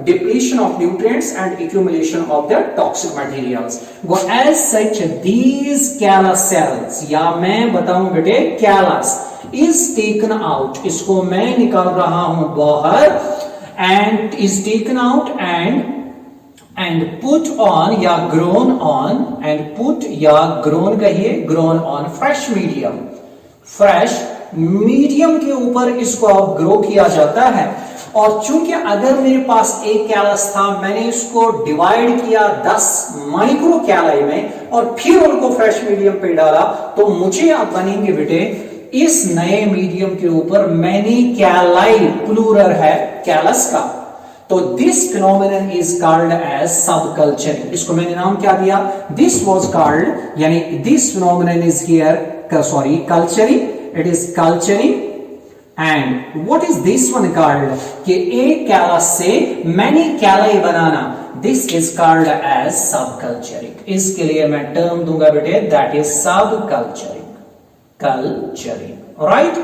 depletion of nutrients and accumulation of the toxic materials. Go as such these callus cells, या मैं बताऊं बेटे callus is taken out, इसको मैं निकाल रहा हूं बाहर, and is taken out and put on या grown on, and put या grown कहिए, grown on fresh medium, fresh medium के ऊपर इसको अब ग्रो किया जाता है। और चूंकि अगर मेरे पास एक कैलस था, मैंने इसको डिवाइड किया 10 माइक्रो कैलाई में और फिर उनको फ्रेश मीडियम पे डाला, तो मुझे अब बनेंगे बेटे इस नए मीडियम के ऊपर मैनी कैलाई, प्लूरल है कैलस का, तो this phenomenon is called as subculturing. इसको मैंने नाम क्या दिया, दिस वाज कॉल्ड, यानी this phenomenon is here, sorry culturing, it is culturing. And what is this one called, कि एक कैलस से मैनी कैलाई बनाना, this is called as subculturing. इसके लिए मैं टर्म दूंगा बेटे, that is subculturing, culturing, right.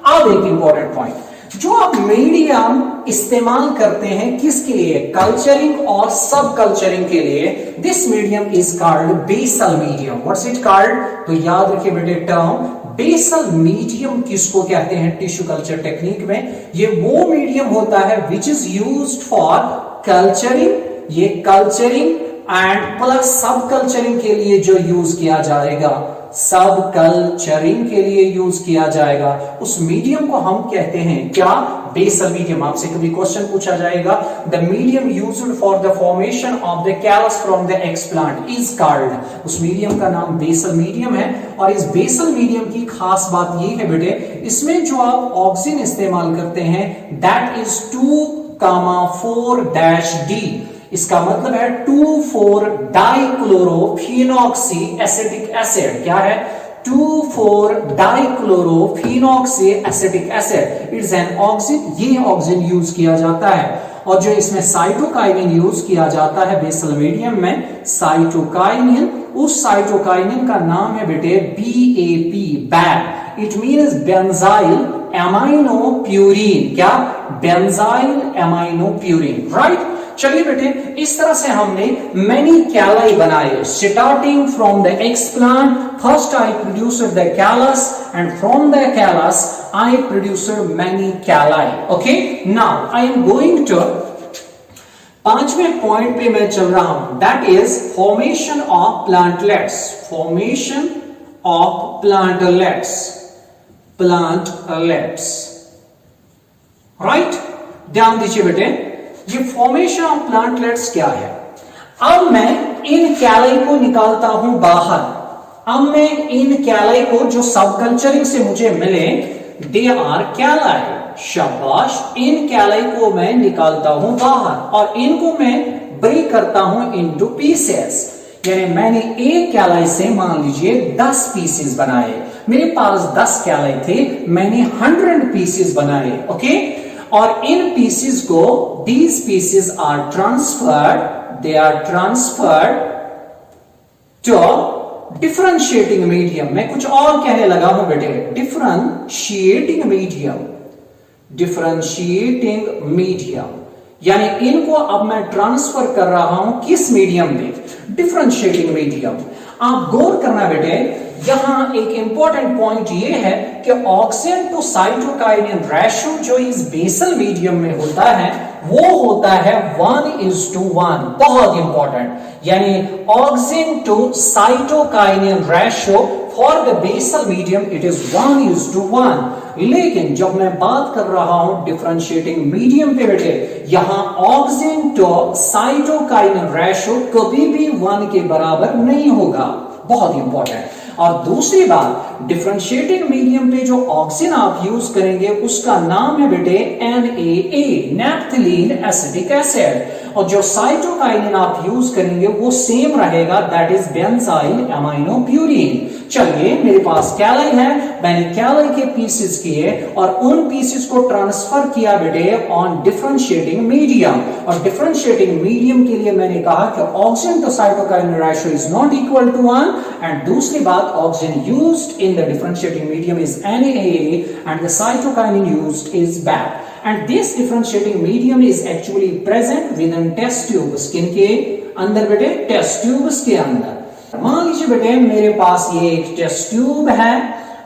अब एक इंपॉर्टेंट पॉइंट, जो आप मीडियम इस्तेमाल करते हैं किसके लिए, कल्चरिंग और सब कल्चरिंग के लिए, this medium is called basal medium. What's it called, तो याद रखिए बेटे टर्म बेसल मीडियम किसको कहते हैं टिश्यू कल्चर टेक्निक में, ये वो मीडियम होता है which is used for culturing, ये कल्चरिंग एंड प्लस सब कल्चरिंग के लिए जो यूज किया जाएगा, सब कल्चरिंग के लिए यूज किया जाएगा, उस मीडियम को हम कहते हैं क्या, बेसल मीडियम। आपसे कभी क्वेश्चन पूछा जाएगा, the medium used for the formation of the callus from the explant is called, उस मीडियम का नाम बेसल मीडियम है। और इस बेसल मीडियम की खास बात ये है बेटे, इसमें जो आप ऑक्सीजन इस्तेमाल करते हैं दैट इज 2,4-D, इसका मतलब है 2,4-डाइक्लोरोफिनॉक्सी एसिटिक एसिड, क्या है two four dichlorophenoxy acetic acid, it's an auxin, ये ऑक्सीजन यूज किया जाता है। और जो इसमें साइटोकाइनिन यूज किया जाता है बेसल मीडियम में, साइटोकाइनिन, उस साइटोकाइनिन का नाम है बेटे BAP, बैक, इट मीन्स बेंजाइल एमाइनोप्यूरिन, क्या बेंजाइल एमाइनोप्यूरिन, राइट। चलिए बेटे, इस तरह से हमने मैनी कैलाई बनाए, starting from the explant, first I produced the callus and from the callus I produced many calli. Okay, now I am going to पांचवें पॉइंट पे मैं चल रहा हूं, that is formation of plantlets, formation of plantlets, plantlets, right. ध्यान दीजिए बेटे, ये फॉर्मेशन ऑफ प्लांटलेट्स क्या है। अब मैं इन कैलाई को निकालता हूं बाहर, अब मैं इन कैलाई को जो सब कल्चरिंग से मुझे मिले, दे आर कैलाई, शाबाश, इन कैलाई को मैं निकालता हूं बाहर और इनको मैं ब्रेक करता हूं इनटू पीसेस, यानी मैंने एक कैलाई से मान लीजिए 10 पीसेस बनाए, मेरे पास 10 कैलाई थे, मैंने 100 पीसेस बनाए, ओके। और इन पीसेस को, these pieces are transferred, they are transferred to differentiating medium। मैं कुछ और कहने लगा हूं बेटे, differentiating medium, differentiating medium, यानी इनको अब मैं ट्रांसफर कर रहा हूं किस मीडियम में, डिफरेंशिएटिंग मीडियम। आप गौर करना बेटे, यहां एक इंपॉर्टेंट पॉइंट ये है कि ऑक्सीजन टू साइटोकाइनिन रेशियो जो इस बेसल मीडियम में होता है वो होता है 1:1, बहुत इंपॉर्टेंट, यानी oxygen to cytokinin ratio for the basal medium it is 1:1। लेकिन जब मैं बात कर रहा हूं डिफरेंशिएटिंग मीडियम पे बेटे, यहां ऑक्सीजन टू साइटोकाइनिन रेशियो कभी भी 1 के बराबर नहीं होगा, बहुत इंपॉर्टेंट। और दूसरी बात, डिफरेंशिएटिंग मीडियम पे जो ऑक्सीजन आप यूज करेंगे उसका नाम है बेटे NaA, नैप्थलीन एसिटिक एसिड, और जो साइटोकाइनिन आप यूज करेंगे वो सेम रहेगा, दैट इज बेंजाइल एमाइनोप्यूरिन। चलिए, मेरे पास कैलाई है, मैंने कैलाई के पीसेस किए और उन पीसेस को ट्रांसफर किया बेटे ऑन डिफरेंशिएटिंग मीडियम, और डिफरेंशिएटिंग मीडियम के लिए मैंने कहा कि oxygen to cytokinin ratio is not equal to 1, and दूसरी बात, oxygen used in the differentiating medium is NaA and the cytokinin used is BAP, and this differentiating medium is actually present within test tubes, किन के अंदर बेटे, टेस्ट ट्यूब्स के अंदर। मान लीजिए बेटे मेरे पास ये एक टेस्ट ट्यूब है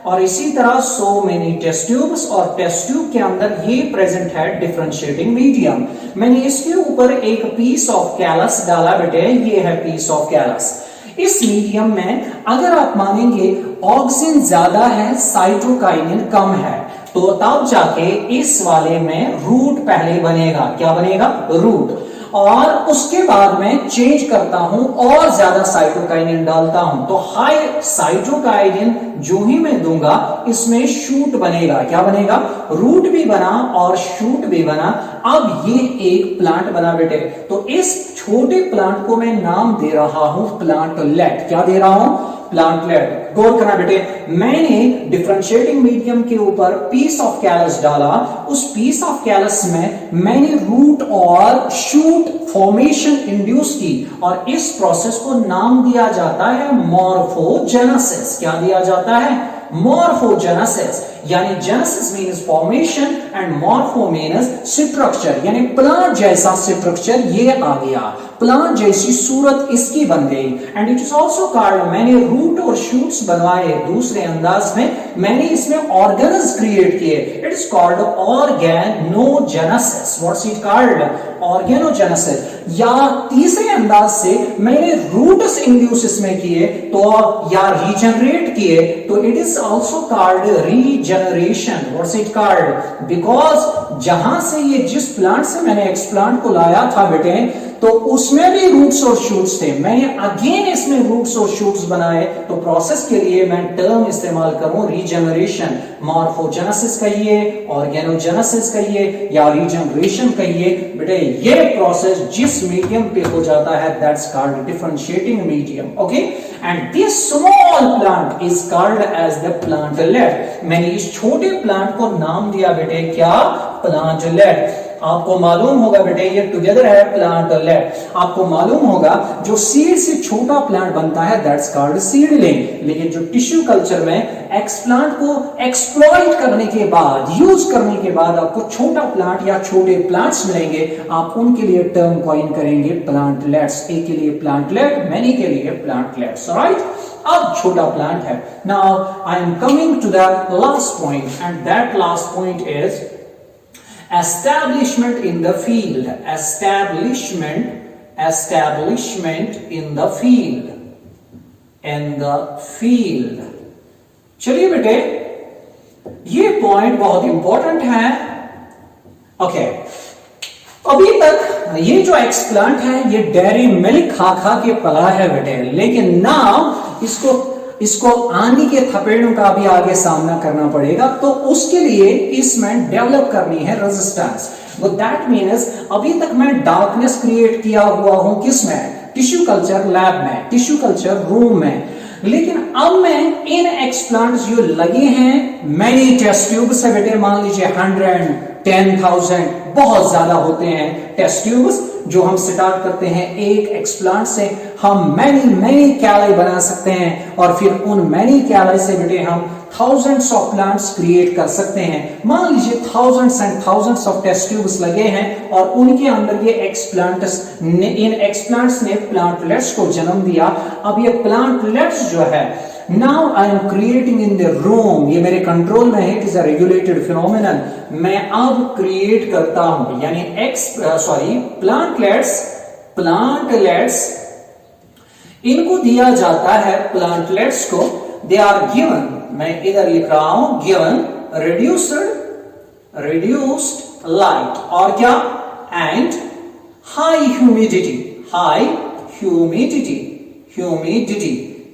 और इसी तरह so many टेस्ट ट्यूब्स, और टेस्ट ट्यूब के अंदर ये प्रेजेंट है डिफरेंशिएटिंग मीडियम। मैंने इसके ऊपर एक पीस ऑफ कैलस डाला बेटे, ये है पीस ऑफ कैलस। इस मीडियम में अगर आप मानेंगे ऑक्सीजन ज्यादा है, साइटोकाइनिन कम है, तो तब जाके इस वाले में रूट पहले बनेगा, क्या बनेगा, रूट, और उसके बाद में चेंज करता हूं और ज्यादा साइटोकाइनिन डालता हूं, तो हाई साइटोकाइनिन जो ही मैं दूंगा इसमें शूट बनेगा, क्या बनेगा, रूट भी बना और शूट भी बना। अब ये एक प्लांट बना बेटे, तो इस छोटे प्लांट को मैं नाम दे रहा हूं प्लांटलेट, क्या दे रहा हूं, प्लांटलेट। गौर करना बेटे, मैंने डिफरेंशिएटिंग मीडियम के ऊपर पीस ऑफ कैलस डाला, उस पीस ऑफ कैलस में मैंने रूट और शूट फॉर्मेशन इंड्यूस की, और इस प्रोसेस को नाम दिया जाता है मॉर्फोजेनेसिस, क्या दिया जाता है, मॉर्फोजेनेसिस, यानी genesis means formation and morpho means structure, यानी प्लांट जैसा स्ट्रक्चर ये आ गया, प्लांट जैसी सूरत इसकी बन गई। And it is also called, मैंने रूट और शूट्स बनवाए दूसरे अंदाज में, मैंने इसमें ऑर्गेन्स क्रिएट किए, it is called organogenesis. What's it called? Organogenesis. या तीसरे अंदाज से मैंने रूट्स इंड्यूस इसमें किए तो या रीजनरेट किए तो it is also called regeneration. What's it called? Because जहां से ये जिस प्लांट से मैंने एक्सप्लांट को लाया था बेटे, तो उसमें भी रूट्स और शूट्स थे, मैंने अगेन इसमें रूट्स और शूट्स बनाए, तो प्रोसेस के लिए मैं टर्म इस्तेमाल करूं रीजनरेशन। मॉर्फोजेनेसिस कहिए, ऑर्गेनोजेनेसिस कहिए या रीजनरेशन कहिए, बेटे ये प्रोसेस जिस मीडियम पे हो जाता है that's called differentiating medium. Okay, and this small plant is called as the plantlet. मैंने इस छोटे प्लांट को नाम दिया बेटे क्या? प्लांटलेट। आपको मालूम होगा बेटे ये टुगेदर है प्लांटलेट। आपको मालूम होगा जो सीड से छोटा प्लांट बनता है दैट्स कॉल्ड सीडलिंग, लेकिन जो टिश्यू कल्चर में एक्सप्लांट को एक्सप्लॉइट करने के बाद, यूज करने के बाद आपको छोटा प्लांट या छोटे प्लांट्स मिलेंगे, आप उनके लिए टर्म कॉइन करेंगे प्लांटलेट्स। एक के लिए प्लांटलेट, मैनी के लिए प्लांटलेट्स, राइट? अब छोटा प्लांट है। Now I am coming to the last point and that last point is establishment in the field. Establishment in the field. In the field. चलिए बेटे ये पॉइंट बहुत इंपॉर्टेंट है। ओके, अभी तक ये जो एक्सप्लांट है ये डेयरी मिल्क खा खा के पला है बेटे, लेकिन नाउ इसको आने के थपेड़ों का भी आगे सामना करना पड़ेगा, तो उसके लिए इसमें डेवलप करनी है रेजिस्टेंस। वो दैट मीन्स अभी तक मैं डार्कनेस क्रिएट किया हुआ हूं किसमें? टिश्यू कल्चर लैब में, टिश्यू कल्चर रूम में, लेकिन अब मैं इन एक्सप्लांट्स जो लगे हैं मैनी टेस्ट ट्यूब्स है बेटे, मान लीजिए 100, 10,000 बहुत ज्यादा होते हैं टेस्ट ट्यूब्स जो हम स्टार्ट करते हैं एक एक्सप्लांट से, हम मैनी कैलाई बना सकते हैं और फिर उन मैनी कैलाई से बेटे हम थाउजेंड्स ऑफ प्लांट्स क्रिएट कर सकते हैं। मान लीजिए thousands and thousands of test tubes लगे हैं और उनके अंदर ये इन एक्सप्लांट्स ने प्लांटलेट्स को जन्म दिया। अब ये प्लांटलेट्स जो है Now I am creating in the room, ये मेरे कंट्रोल में है, it is a regulated phenomenon। मैं अब क्रिएट करता हूं, यानी प्लांटलेट्स इनको दिया जाता है, प्लांटलेट्स को दे आर गिवन, मैं इधर लिख रहा हूं गिवन reduced light और क्या? And high humidity.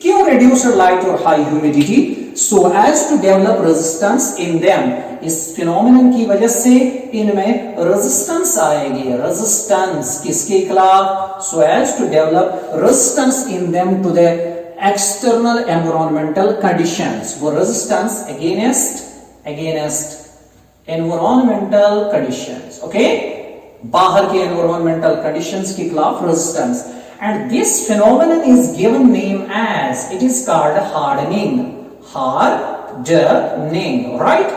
क्यों reduced light और high humidity? So as to develop resistance in them। इस फिनोमिनन की वजह से इनमें रेजिस्टेंस आएगी। रेजिस्टेंस किसके खिलाफ? So as to develop resistance in them to the external environmental conditions। वो resistance against environmental conditions, okay? बाहर के environmental conditions के खिलाफ resistance. And this phenomenon is given name as, it is called hardening, right?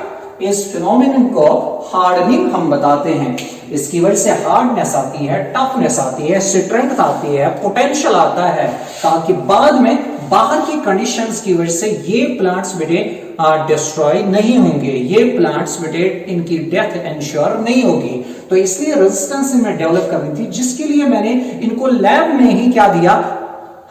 इस phenomenon को hardening हम बताते हैं। इसकी वजह से हार्डनेस आती है, टफनेस आती है, स्ट्रेंथ आती है, पोटेंशियल आता है, ताकि बाद में बाहर की कंडीशंस की वजह से ये प्लांट्स बेटे डिस्ट्रॉय नहीं होंगे, ये प्लांट्स बेटे इनकी डेथ इंश्योर नहीं होगी। तो इसलिए रेजिस्टेंस में डेवलप करनी थी, जिसके लिए मैंने इनको लैब में ही क्या दिया?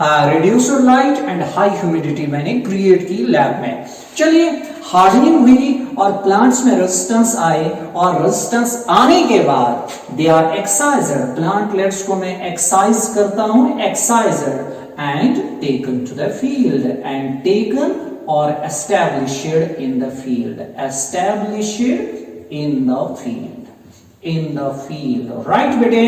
Reduced light and high humidity मैंने क्रिएट की लैब में। चलिए हार्डनिंग हुई और प्लांट्स में रेजिस्टेंस आए, और रेजिस्टेंस आने के बाद दे आर एक्साइज्ड, प्लांटलेट्स को मैं एक्साइज करता हूं, एक्साइज्ड and taken to the field and taken or established in the field, right बेटे?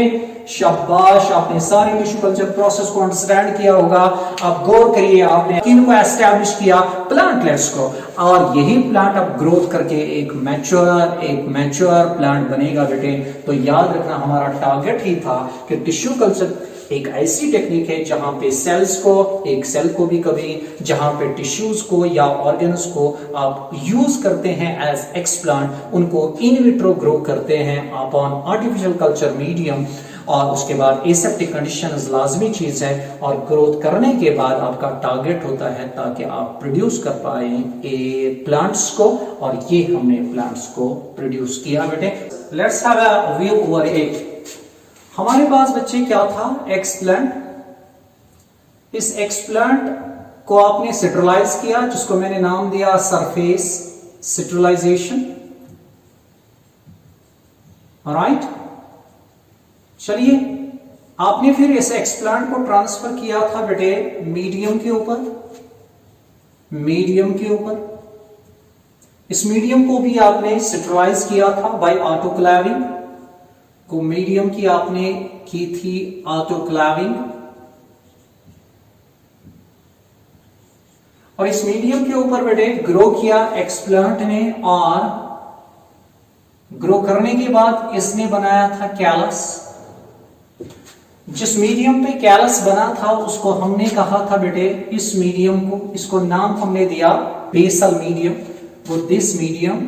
शाबाश, आपने सारे टिश्यू कल्चर प्रोसेस को अंडरस्टैंड किया होगा। आप गौर करिए, आपने किनको एस्टैब्लिश किया? प्लांटलेट्स को, और यही प्लांट अब ग्रोथ करके एक मैच्योर प्लांट बनेगा बेटे। तो याद रखना हमारा टारगेट ही था कि टिश्यू कल्चर एक ऐसी टेक्निक है जहां पे सेल्स को, एक सेल को भी कभी जहां पे टिश्यूज को या ऑर्गन्स को आप यूज करते हैं एज एक्सप्लांट, उनको इन विट्रो ग्रो करते हैं अपॉन आर्टिफिशियल कल्चर मीडियम, और उसके बाद एसेप्टिक कंडीशन लाजमी चीज है, और ग्रोथ करने के बाद आपका टारगेट होता है ताकि आप प्रोड्यूस कर पाए ए प्लांट्स को, और ये हमने प्लांट्स को प्रोड्यूस किया बेटे। Let's have a view over it. हमारे पास बच्चे क्या था, एक्सप्लांट। इस एक्सप्लांट को आपने सिट्रलाइज किया, जिसको मैंने नाम दिया सरफेस सिट्रलाइजेशन, राइट। चलिए, आपने फिर इस एक्सप्लांट को ट्रांसफर किया था बेटे मीडियम के ऊपर, मीडियम के ऊपर। इस मीडियम को भी आपने सिट्रलाइज किया था बाय ऑटोक्लेविंग, को मीडियम की आपने की थी ऑटोक्लेविंग, और इस मीडियम के ऊपर बेटे ग्रो किया एक्सप्लांट ने, और ग्रो करने के बाद इसने बनाया था कैलस। जिस मीडियम पे कैलस बना था उसको हमने कहा था बेटे, इस मीडियम को, इसको नाम हमने दिया बेसल मीडियम। वो दिस मीडियम,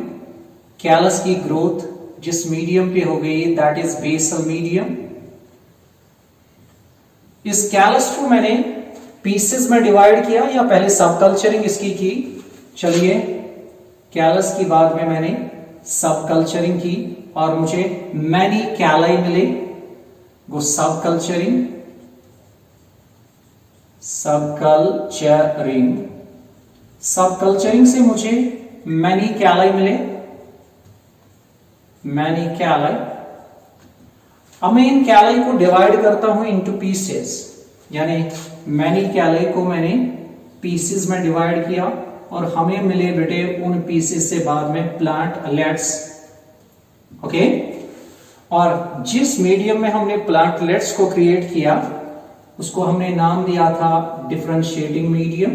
कैलस की ग्रोथ जिस मीडियम पे हो गई दैट इज बेसल मीडियम। इस कैलस को मैंने पीसेस में डिवाइड किया, या पहले सब कल्चरिंग इसकी की। चलिए, कैलस की बाद में मैंने सब कल्चरिंग की और मुझे मैनी कैलाई मिले। वो सब कल्चरिंग, सब कल्चरिंग, सब कल्चरिंग से मुझे मैनी कैलाई मिले, मैनी कैलाई। अब मैं इन कैलाई को डिवाइड करता हूं इनटू पीसेस, यानी मैनी कैलाई को मैंने पीसेस में डिवाइड किया, और हमें मिले बेटे उन पीसेस से बाद में प्लांट लेट्स, ओके। और जिस मीडियम में हमने प्लांटलेट्स को क्रिएट किया उसको हमने नाम दिया था differentiating medium,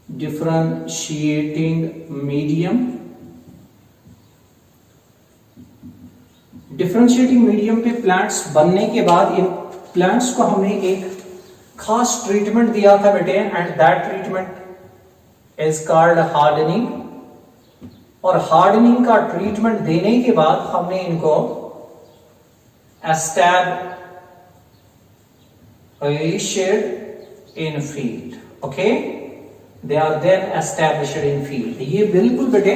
differentiating medium. Differentiating medium पे प्लांट्स बनने के बाद इन प्लांट्स को हमने एक खास ट्रीटमेंट दिया था बेटे, and that treatment is called hardening. और हार्डनिंग का ट्रीटमेंट देने के बाद हमने इनको established in field, okay, they are then established in field. ये बिल्कुल बेटे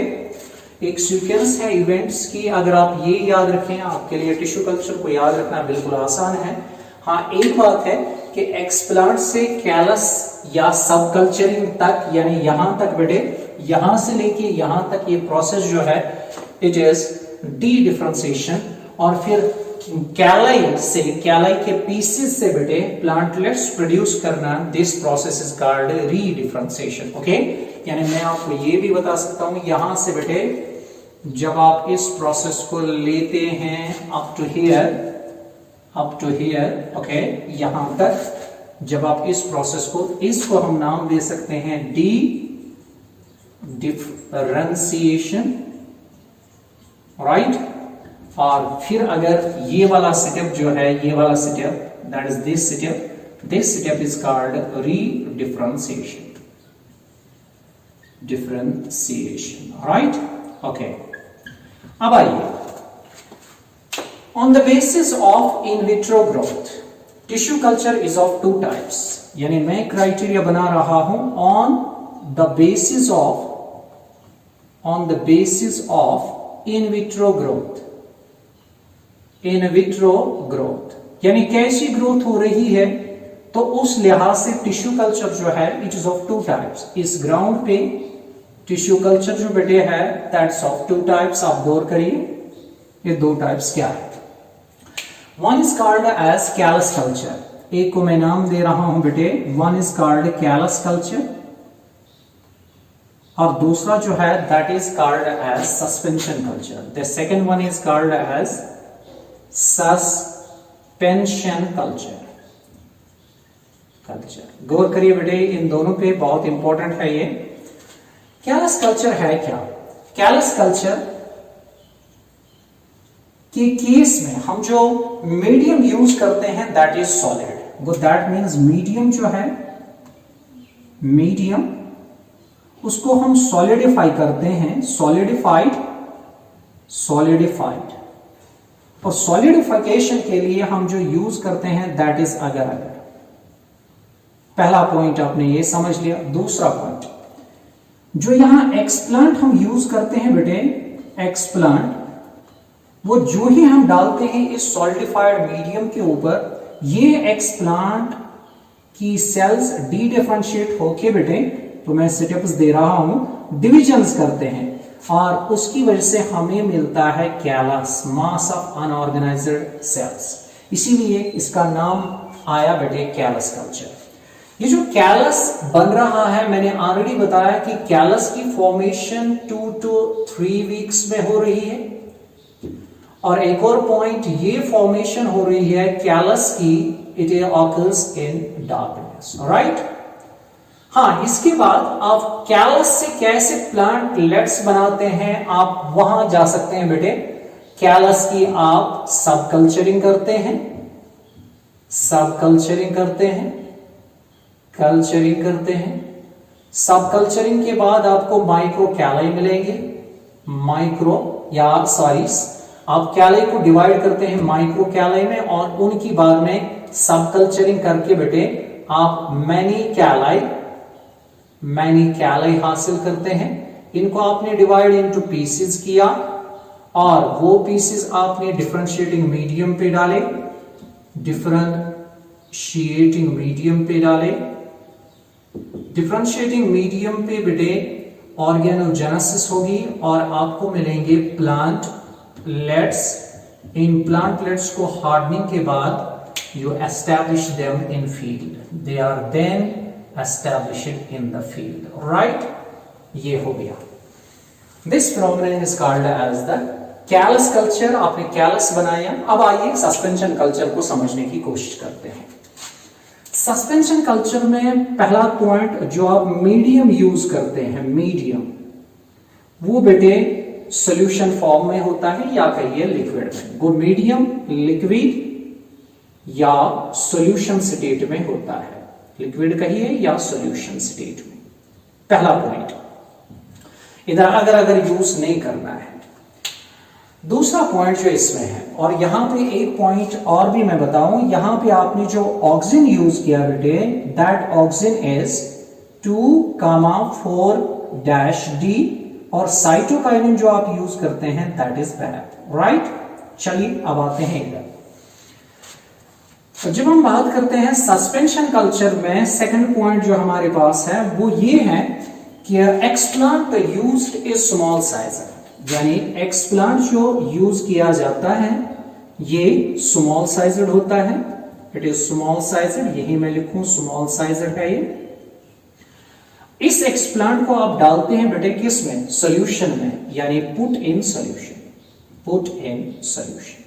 एक सीक्वेंस है इवेंट्स की। अगर आप ये याद रखें, आपके लिए टिश्यू कल्चर को याद रखना बिल्कुल आसान है। हाँ, एक बात है कि एक्सप्लांट से कैलस या सब कल्चरिंग तक, यानी यहां तक बेटे, यहां से लेके यहां तक ये प्रोसेस जो है इट इज डी डिफरेंशिएशन। और फिर कैलाई से, कैलाई के पीसेस से बेटे प्लांटलेट्स प्रोड्यूस करना, दिस प्रोसेस इज कॉल्ड री डिफरेंशिएशन, ओके। यानी मैं आपको ये भी बता सकता हूं, यहां से बेटे जब आप इस प्रोसेस को लेते हैं अप टू हियर, ओके, यहां तक जब आप इस प्रोसेस को, इसको हम नाम दे सकते हैं डी डिफरेंशिएशन, राइट। और फिर अगर ये वाला स्टेप जो है, ये वाला step, that is this step is called री डिफरेंशिएशन, राइट, ओके। अब आइए, on the basis of in vitro growth tissue culture is of two types. यानी मैं क्राइटेरिया बना रहा हूं on the basis of in vitro growth, in vitro growth यानी कैसी ग्रोथ हो रही है, तो उस लिहाज से टिश्यू कल्चर जो है it is of two types. इस ग्राउंड पे टिश्यू कल्चर जो बेटे है दैट्स ऑफ टू टाइप्स। आप गौर करिए, ये दो टाइप्स क्या है। One is called as callus culture, एक को मैं नाम दे रहा हूं बेटे, one is called callus culture, और दूसरा जो है that is called as suspension culture. The second one is called as suspension culture. गौर करिए बेटे, इन दोनों पे बहुत इंपॉर्टेंट है ये। कैलस कल्चर है क्या? कैलस कल्चर के केस में हम जो मीडियम यूज करते हैं दैट इज सॉलिड। वो दैट मीन्स मीडियम जो है, मीडियम उसको हम सॉलिडिफाई करते हैं, सॉलिडिफाइड, और सॉलिडिफिकेशन के लिए हम जो यूज करते हैं दैट इज अगर अगर। पहला पॉइंट आपने ये समझ लिया। दूसरा पॉइंट, जो यहां एक्सप्लांट हम यूज करते हैं बेटे, एक्सप्लांट वो जो ही हम डालते हैं इस सॉलिडिफाइड मीडियम के ऊपर, ये एक्सप्लांट की सेल्स डी डिफरेंशिएट होके बेटे, तो मैं स्टेप्स दे रहा हूं, डिविजन्स करते हैं और उसकी वजह से हमें मिलता है callus, mass of unorganised cells. इसीलिए इसका नाम आया बेटे कैलस कल्चर। ये जो कैलस बन रहा है, मैंने ऑलरेडी बताया कि कैलस की फॉर्मेशन 2 to 3 वीक्स में हो रही है। और एक और पॉइंट, ये फॉर्मेशन हो रही है कैलस की, it occurs in darkness, right. हाँ, इसके बाद आप कैलस से कैसे प्लांटलेट्स बनाते हैं आप वहां जा सकते हैं बेटे। कैलस की आप सब कल्चरिंग करते हैं, सब कल्चरिंग करते हैं, कल्चरिंग करते हैं। सब कल्चरिंग के बाद आपको माइक्रो कैलाई मिलेंगे, माइक्रो या सॉरी आप कैलाई को डिवाइड करते हैं माइक्रो कैलाई में, और उनकी बाद में सब कल्चरिंग करके बेटे आप मैनी कैलाई हासिल करते हैं। इनको आपने डिवाइड इनटू पीसेस किया और वो पीसेस आपने डिफरेंशिएटिंग मीडियम पे डाले, डिफरेंशिएटिंग मीडियम पे डाले। डिफरेंशिएटिंग मीडियम पे बेटे ऑर्गेनोजेनेसिस होगी और आपको मिलेंगे प्लांटलेट्स। इन प्लांटलेट्स को हार्डनिंग के बाद you establish them in field, they are then established in the field, right? ये हो गया। This phenomenon is called as the callus culture। आपने कैलस बनाया। अब आइए सस्पेंशन कल्चर को समझने की कोशिश करते हैं। सस्पेंशन कल्चर में पहला पॉइंट, जो आप मीडियम यूज करते हैं, मीडियम वो बेटे सोल्यूशन फॉर्म में होता है या कहिए लिक्विड में। वो मीडियम लिक्विड या सॉल्यूशन स्टेट में होता है, लिक्विड कहिए या सॉल्यूशन स्टेट में। पहला पॉइंट, इधर अगर यूज नहीं करना है। दूसरा पॉइंट जो इसमें है, और यहां पे एक पॉइंट और भी मैं बताऊं, यहां पे आपने जो ऑक्सीजन यूज किया बेटे, दैट ऑक्सीजन इज 2,4-D, और साइटोकाइनिन जो आप यूज करते हैं दैट इज बैड, राइट। चलिए अब आते हैं इधर। तो जब हम बात करते हैं सस्पेंशन कल्चर में, सेकंड पॉइंट जो हमारे पास है वो ये है कि explant used is small sized, यानी एक्सप्लांट जो यूज किया जाता है ये स्मॉल साइज्ड होता है, इट इज स्मॉल साइज्ड, यही मैं लिखूं स्मॉल साइज्ड है ये। इस एक्सप्लांट को आप डालते हैं बेटे किस में, सॉल्यूशन में, यानी put in solution, put in solution.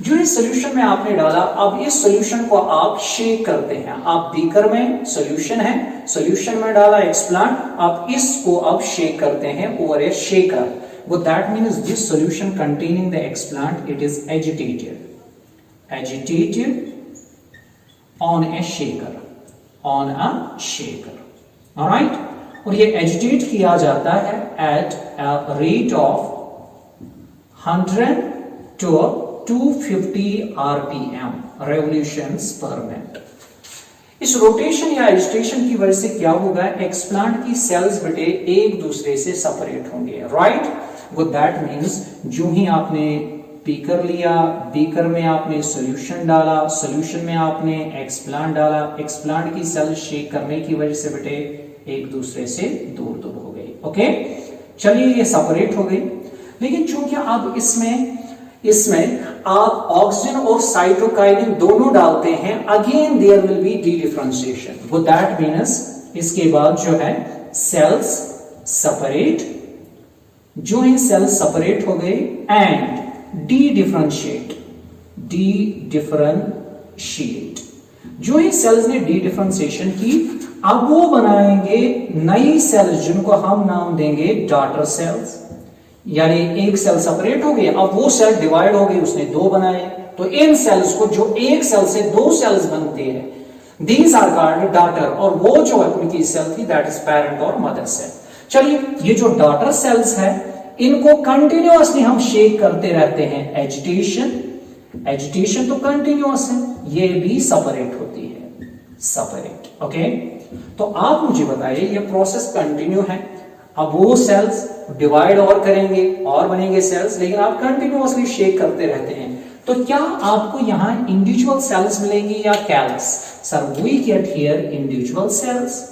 जो इस सॉल्यूशन में आपने डाला, अब इस सॉल्यूशन को आप शेक करते हैं। आप बीकर में सॉल्यूशन है, सॉल्यूशन में डाला एक्सप्लांट, आप इसको अब शेक करते हैं ओवर ए शेकर। वो that means this solution containing the explant it is agitated on A shaker, on a shaker, alright. और ये एजिटेट किया जाता है at a rate of 100 to 250 RPM, revolutions per minute। इस रोटेशन या एजिटेशन की वजह से क्या होगा, एक्सप्लांट की सेल्स बेटे एक दूसरे से सेपरेट होंगे, राइट। वो दैट मीन्स जो ही आपने बीकर लिया, बीकर में आपने सॉल्यूशन डाला, सॉल्यूशन में आपने एक्सप्लांट डाला, एक्सप्लांट की सेल शेक करने की वजह से बेटे एक दूसरे से दूर दूर हो गई, ओके। चलिए ये सेपरेट हो गई, लेकिन चूंकि अब इसमें आप ऑक्सीजन और साइटोकाइनिन दोनों डालते हैं, again there will be dedifferentiation. वो दैट मीन्स इसके बाद जो है सेल्स सेपरेट, जो ही सेल्स सेपरेट हो गए एंड डी डिफरेंशिएट, जो ही सेल्स ने डी डिफरेंशिएशन की, अब वो बनाएंगे नई सेल्स जिनको हम नाम देंगे डॉटर सेल्स। यानी एक सेल सेपरेट हो गया, अब वो सेल डिवाइड हो गई, उसने दो बनाए, तो इन सेल्स को, जो एक सेल से दो सेल्स बनते हैं, दीज आर कॉल्ड डॉटर, और वो जो उनकी सेल थी दैट इज पेरेंट और मदर सेल। चलिए, ये जो डॉटर सेल्स है इनको कंटिन्यूअसली हम शेक करते रहते हैं, एजिटेशन, एजिटेशन तो कंटिन्यूअस है, ये भी सेपरेट होती है, सेपरेट। ओके, तो आप मुझे बताइए ये प्रोसेस कंटिन्यू है, अब वो सेल्स डिवाइड और करेंगे और बनेंगे सेल्स, लेकिन आप कंटिन्यूअसली शेक करते रहते हैं, तो क्या आपको यहां इंडिविजुअल सेल्स मिलेंगी या callus? Sir we get here individual cells,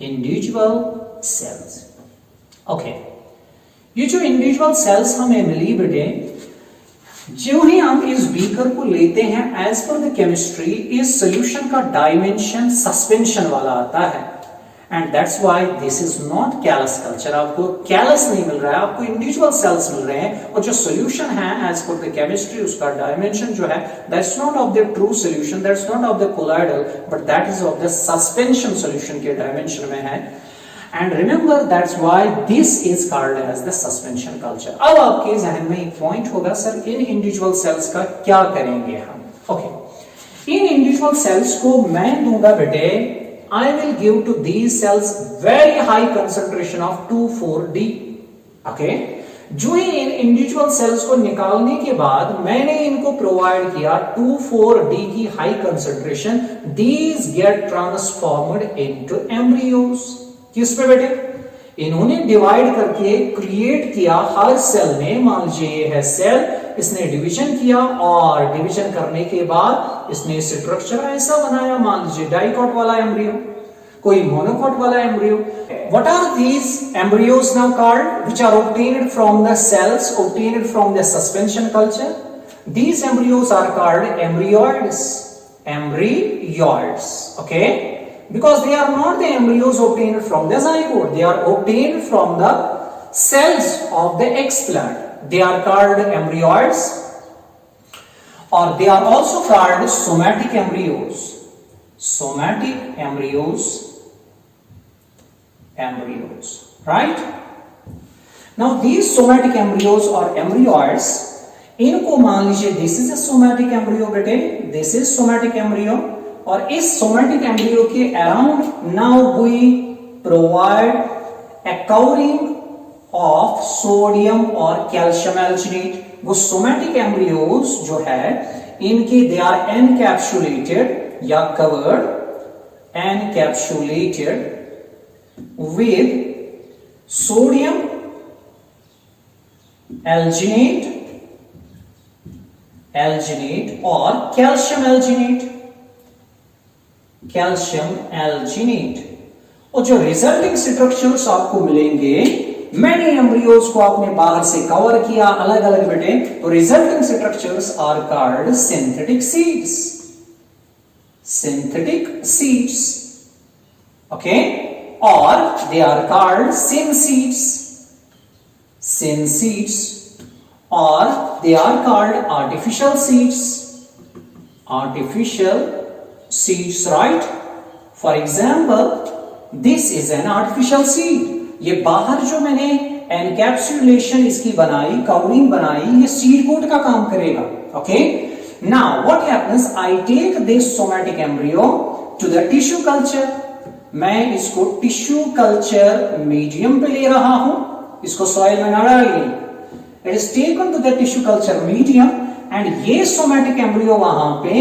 individual cells. Okay, ये जो इंडिविजुअल सेल्स हमें मिली बेटे, जो ही हम इस बीकर को लेते हैं, एज पर द केमिस्ट्री इस सोल्यूशन का डायमेंशन सस्पेंशन वाला आता है, and that's why this is not callus culture. आपको कैलस नहीं मिल रहा है, आपको इंडिविजुअल सेल्स मिल रहे हैं, और जो सोल्यूशन है एज पर द केमिस्ट्री उसका डायमेंशन जो है that's not of the true solution, that's not of the colloidal, but that is of the suspension solution के डायमेंशन में है। And remember that's why this is called as the suspension culture। अब आपके जहन में एक पॉइंट होगा, सर इन इंडिविजुअल सेल्स का क्या करेंगे हम? ओके, इन इंडिविजुअल सेल्स को मैं दूंगा बेटे, I will give to these cells very high concentration of 2,4-D। Okay, जो ही इन इंडिविजुअल सेल्स को निकालने के बाद मैंने इनको प्रोवाइड किया 2,4-D की high concentration, these get transformed into embryos। किस पे बेटे? इन्होंने डिवाइड करके क्रिएट किया हर सेल ने, मान लीजिए ये है सेल, इसने डिवीजन किया और डिवीजन करने के बाद इसने स्ट्रक्चर ऐसा बनाया, मान लीजिए डाइकॉट वाला एम्ब्रियो, कोई मोनोकॉट वाला embryo. What are these embryos now called, which are obtained from the cells obtained from the suspension culture? These embryos are called embryoids, embryoids. Okay, because they are not the embryos obtained from the zygote, they are obtained from the cells of the explant, they are called embryoids, or they are also called somatic embryos, somatic embryos, embryos, right? Now these somatic embryos or embryoids, इनको मान लीजिए this is a somatic embryo बेटे, this is somatic embryo, और इस सोमैटिक एम्ब्रियो के around now we provide a covering of sodium और कैल्शियम एल्जिनेट। वो सोमैटिक एम्ब्रियोज जो है इनके दे आर एनकैप्सुलेटेड या covered, encapsulated with sodium alginate और कैल्शियम एल्जिनेट, कैल्शियम एल्जिनेट। और जो रिजल्टिंग स्ट्रक्चर्स आपको मिलेंगे, मैनी एम्ब्रियोज को आपने बाहर से कवर किया अलग अलग बेटे, तो resulting structures are called synthetic seeds, synthetic seeds. Okay, और they are called synseeds, synseeds, और they are called artificial seeds, artificial seeds, right? For example, this is an artificial seed। ये बाहर जो मैंने एनकैप्सुलेशन इसकी बनाई, कवरिंग बनाई, ये सीड कोट का काम करेगा। Okay, now what happens, I take this somatic embryo to the tissue culture. मैं इसको टिश्यू कल्चर मीडियम पे ले रहा हूं, इसको सॉइल में ना डालिए, it is taken to the tissue culture medium, and ये सोमैटिक एम्ब्रियो वहां पे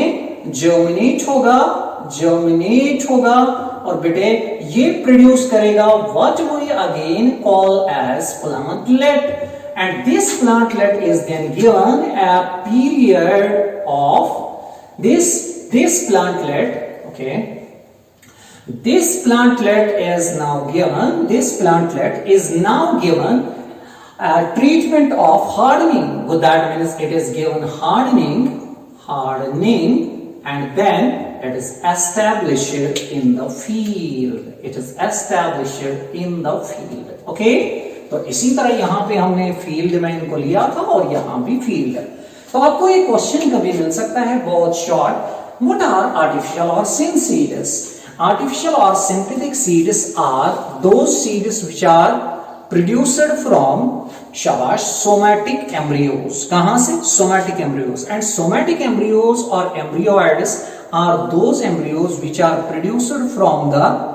जर्मिनेट होगा, जर्मिनेट होगा, और बेटे ये प्रोड्यूस करेगा what we again call as plantlet, and this plantlet is then given a period of this plantlet, okay, this plantlet is now given a treatment of hardening, so that means it is given hardening, and then it is established in the field, it is established in the field। okay, तो इसी तरह यहां पे हमने फील्ड में इनको लिया था और यहां भी फील्ड है। तो आपको एक क्वेश्चन कभी मिल सकता है बहुत शॉर्ट, व्हाट आर आर्टिफिशियल और सिन सीड्स? आर्टिफिशियल और synthetic seeds are those seeds which are produced from शाबाश सोमैटिक एम्ब्रियोज। कहां से? Somatic embryos. And somatic embryos और embryoids are those embryos which are produced from the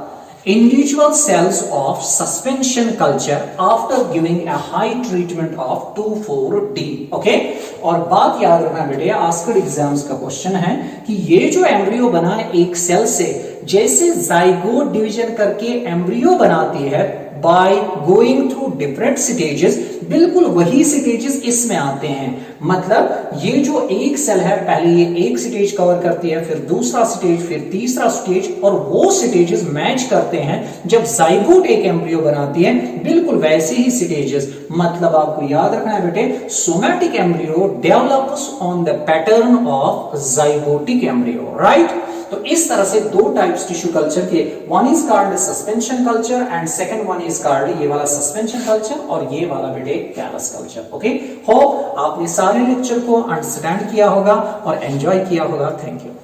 individual cells of suspension culture after giving a high treatment of 2,4-D। Okay, और बात याद रखना बेटे, आस्क्ड एग्जाम्स का क्वेश्चन है कि ये जो एम्ब्रियो बना है एक सेल से, जैसे जाइगोट डिवीजन करके एम्ब्रियो बनाती है by going through different stages, बिल्कुल वही स्टेजेस इसमें आते हैं। मतलब ये जो एक सेल है, पहले ये एक स्टेज कवर करती है, फिर दूसरा स्टेज, फिर तीसरा स्टेज, और वो स्टेजेस मैच करते हैं जब जाइगोट एक एम्ब्रियो बनाती है, बिल्कुल वैसे ही स्टेजेस। मतलब आपको याद रखना है बेटे, somatic embryo develops on the pattern of zygotic embryo, right. तो इस तरह से दो टाइप्स टिश्यू कल्चर के, one is called suspension culture and second one is called ये वाला सस्पेंशन कल्चर और ये वाला बेटे कैलस कल्चर। ओके, होप आपने सारे लेक्चर को अंडरस्टैंड किया होगा और एंजॉय किया होगा। Thank you.